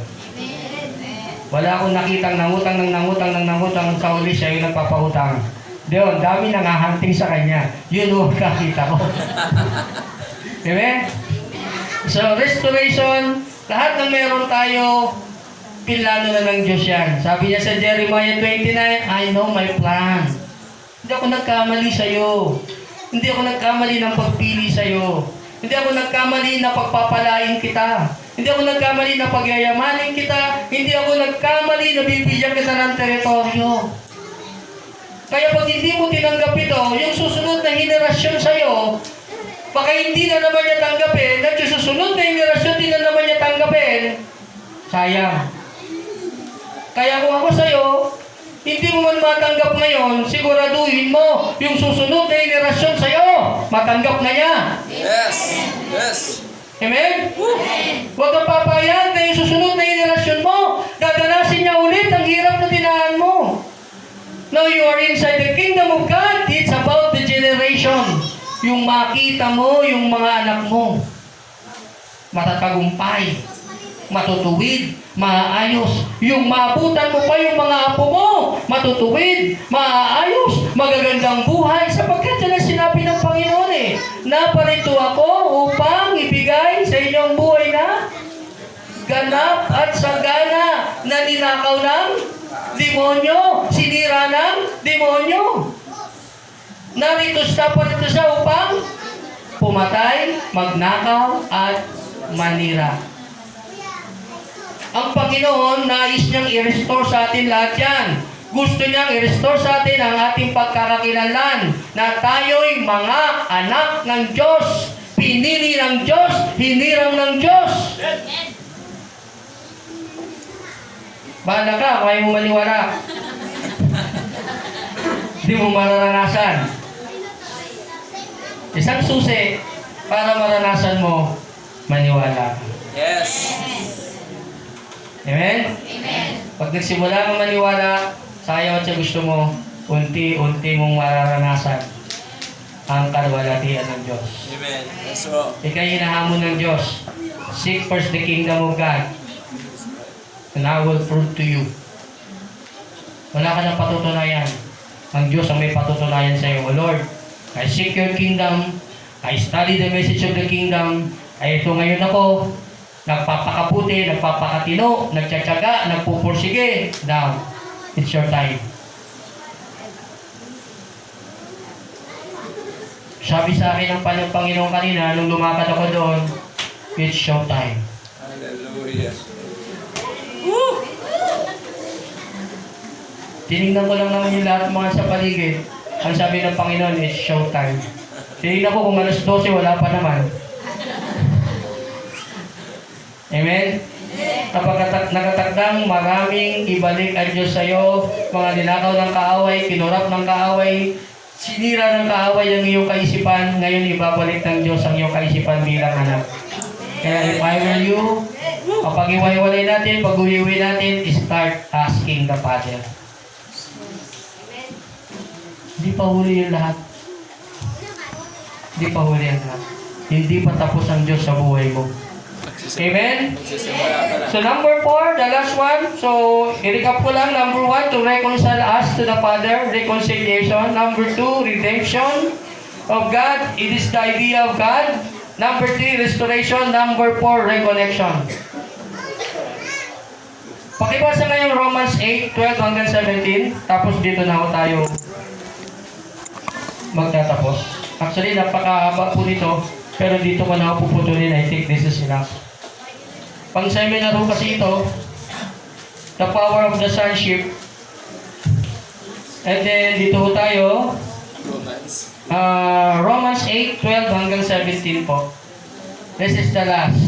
Wala akong nakitang nangutang sa uli siya yung nagpapautang. Doon, dami nangahanting sa kanya. Yun o, kakita ko. Amen? So, restoration, lahat ng meron tayo, pinlano na ng Diyos yan. Sabi niya sa Jeremiah 29, I know my plan. Hindi ako nagkamali sa'yo. Hindi ako nagkamali ng pagpili sa'yo. Hindi ako nagkamali na pagpapalain kita. Hindi ako nagkamali na pagyayamanin kita. Hindi ako nagkamali na bibigyan kita ng teritoryo. Kaya pag hindi mo tinanggap ito, yung susunod na henerasyon sa'yo, baka hindi na naman niya tanggapin, at yung susunod na henerasyon din na naman niya tanggapin, sayang. Kaya kung ako sa'yo, hindi mo man matanggap ngayon, siguraduhin mo, yung susunod na henerasyon sa'yo, matanggap na niya. Yes. Yes. Amen? Huwag kang papayag na yung susunod na henerasyon mo, dadanasin niya ulit ang hirap na dinaan mo. Now you are inside the kingdom of God, it's about the generation. Yung makita mo, yung mga anak mo, matatagumpay, matutuwid, maayos. Yung maabutan mo pa yung mga apo mo, matutuwid, maayos, magagandang buhay. Sapagkat yan ang sinabi ng Panginoon naparito ako upang ibigay sa inyong buhay na ganap at sagana na ninakaw ng demonyo, sinira ng demonyo. Narito siya upang pumatay, magnakaw at manira. Ang Panginoon, nais niyang i-restore sa atin lahat yan. Gusto niyang i-restore sa atin ang ating pagkakakilanlan na tayo'y mga anak ng Diyos, pinili ng Diyos, hinirang ng Diyos. Bahala ka, kaya mo maniwala. Hindi mo mararanasan. Isang susi para maranasan mo, maniwala. Yes. Amen? Amen. Pag nagsimula kang maniwala sa ayaw at sa gusto mo, unti-unti mong mararanasan ang kalwalhatian ng Diyos. Amen. That's all. Ika'y hinahamon ng Diyos. Seek first the kingdom of God, and I will prove to you. Wala ka ng patutunayan. Ang Diyos ang may patutunayan sa iyo. O Lord, I seek your kingdom. I study the message of the kingdom. Ay ito ngayon ako, nagpapakaputi, nagpapakatino, nagtsatsaga, nagpupursige. Now, it's your time. Sabi sa akin ng Panginoon kanina, nung lumakad ako doon, it's showtime. Hallelujah. Tinignan ko lang naman yung lahat mga sa paligid. Ang sabi ng Panginoon is showtime. Tinignan ko kung alas 12, wala pa naman. Amen? Kapag nakatakdang maraming ibalik ang Diyos sa iyo, mga ninakaw ng kaaway, kinurap ng kaaway, sinira ng kaaway ang iyong kaisipan, ngayon ibabalik ng Diyos ang iyong kaisipan bilang anak. Kaya if I were you, kapag iwahiwalay natin, pag uwiwi natin, start asking the Father. Hindi pa huli yung lahat. Hindi pa huli ang lahat. Hindi pa tapos ang Diyos sa buhay mo. Amen? So number 4, the last one. So, i-recap ko lang. Number 1, to reconcile us to the Father. Reconciliation. Number 2, redemption of God. It is the idea of God. Number 3, restoration. Number 4, reconnection. Pakibasa nga yung Romans 8:12 hanggang 17. Tapos dito na ako tayo magtatapos. Actually, napakahaba po nito. Pero dito ko na ako puputulin. I think this is enough. Pang seminar ho kasi ito. The power of the sonship. And then dito ho tayo. Romans. Romans 8:12 hanggang 17 po. This is the last.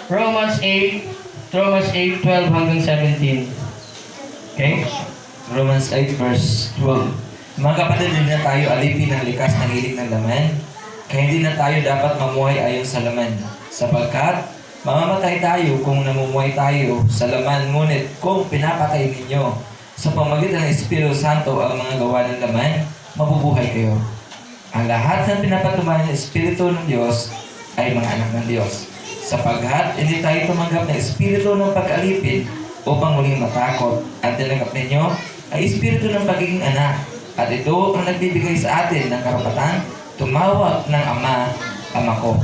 Romans 8:12 hanggang 17. Okay? Romans 8 verse 12. Mga kapatid, hindi na tayo alipin ng likas ng hilig ng laman, kaya hindi na tayo dapat mamuhay ayon sa laman. Sapagkat mamamatay tayo kung namumuhay tayo sa laman, ngunit kung pinapatay ninyo sa pamamagitan ng Espiritu Santo ang mga gawa ng laman, mabubuhay kayo. Ang lahat ng pinapatunayan ng Espiritu ng Diyos ay mga anak ng Diyos. Sapagkat hindi tayo tumanggap ng Espiritu ng pag-alipin upang muling matakot, at tinanggap ninyo ay Espiritu ng pagiging anak. At ito ang nagbibigay sa atin ng karapatan tumawag ng Ama ko.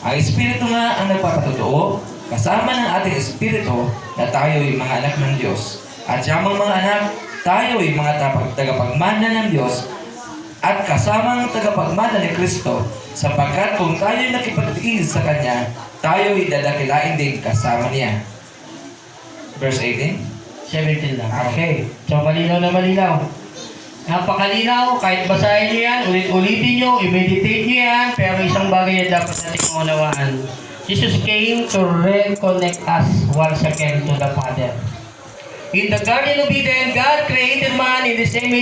Ang Espiritu nga ang nagpapatotoo, kasama ng ating Espiritu na tayo'y mga anak ng Diyos. At siyamang mga anak, tayo'y mga tagapagmana ng Diyos at kasamang tagapagmana ni Kristo, sapagkat kung tayo'y nakipagtiis sa Kanya, tayo'y dadakilain din kasama niya. Verse 18. 17 lang. Okay. So, malinaw na malinaw. Napakalinaw, kahit basahin nyo yan, ulit-ulitin nyo, i-meditate nyo yan, pero isang bagay na dapat natin maunawaan. Jesus came to reconnect us once again to the Father. In the Garden of Eden, God created man in the same image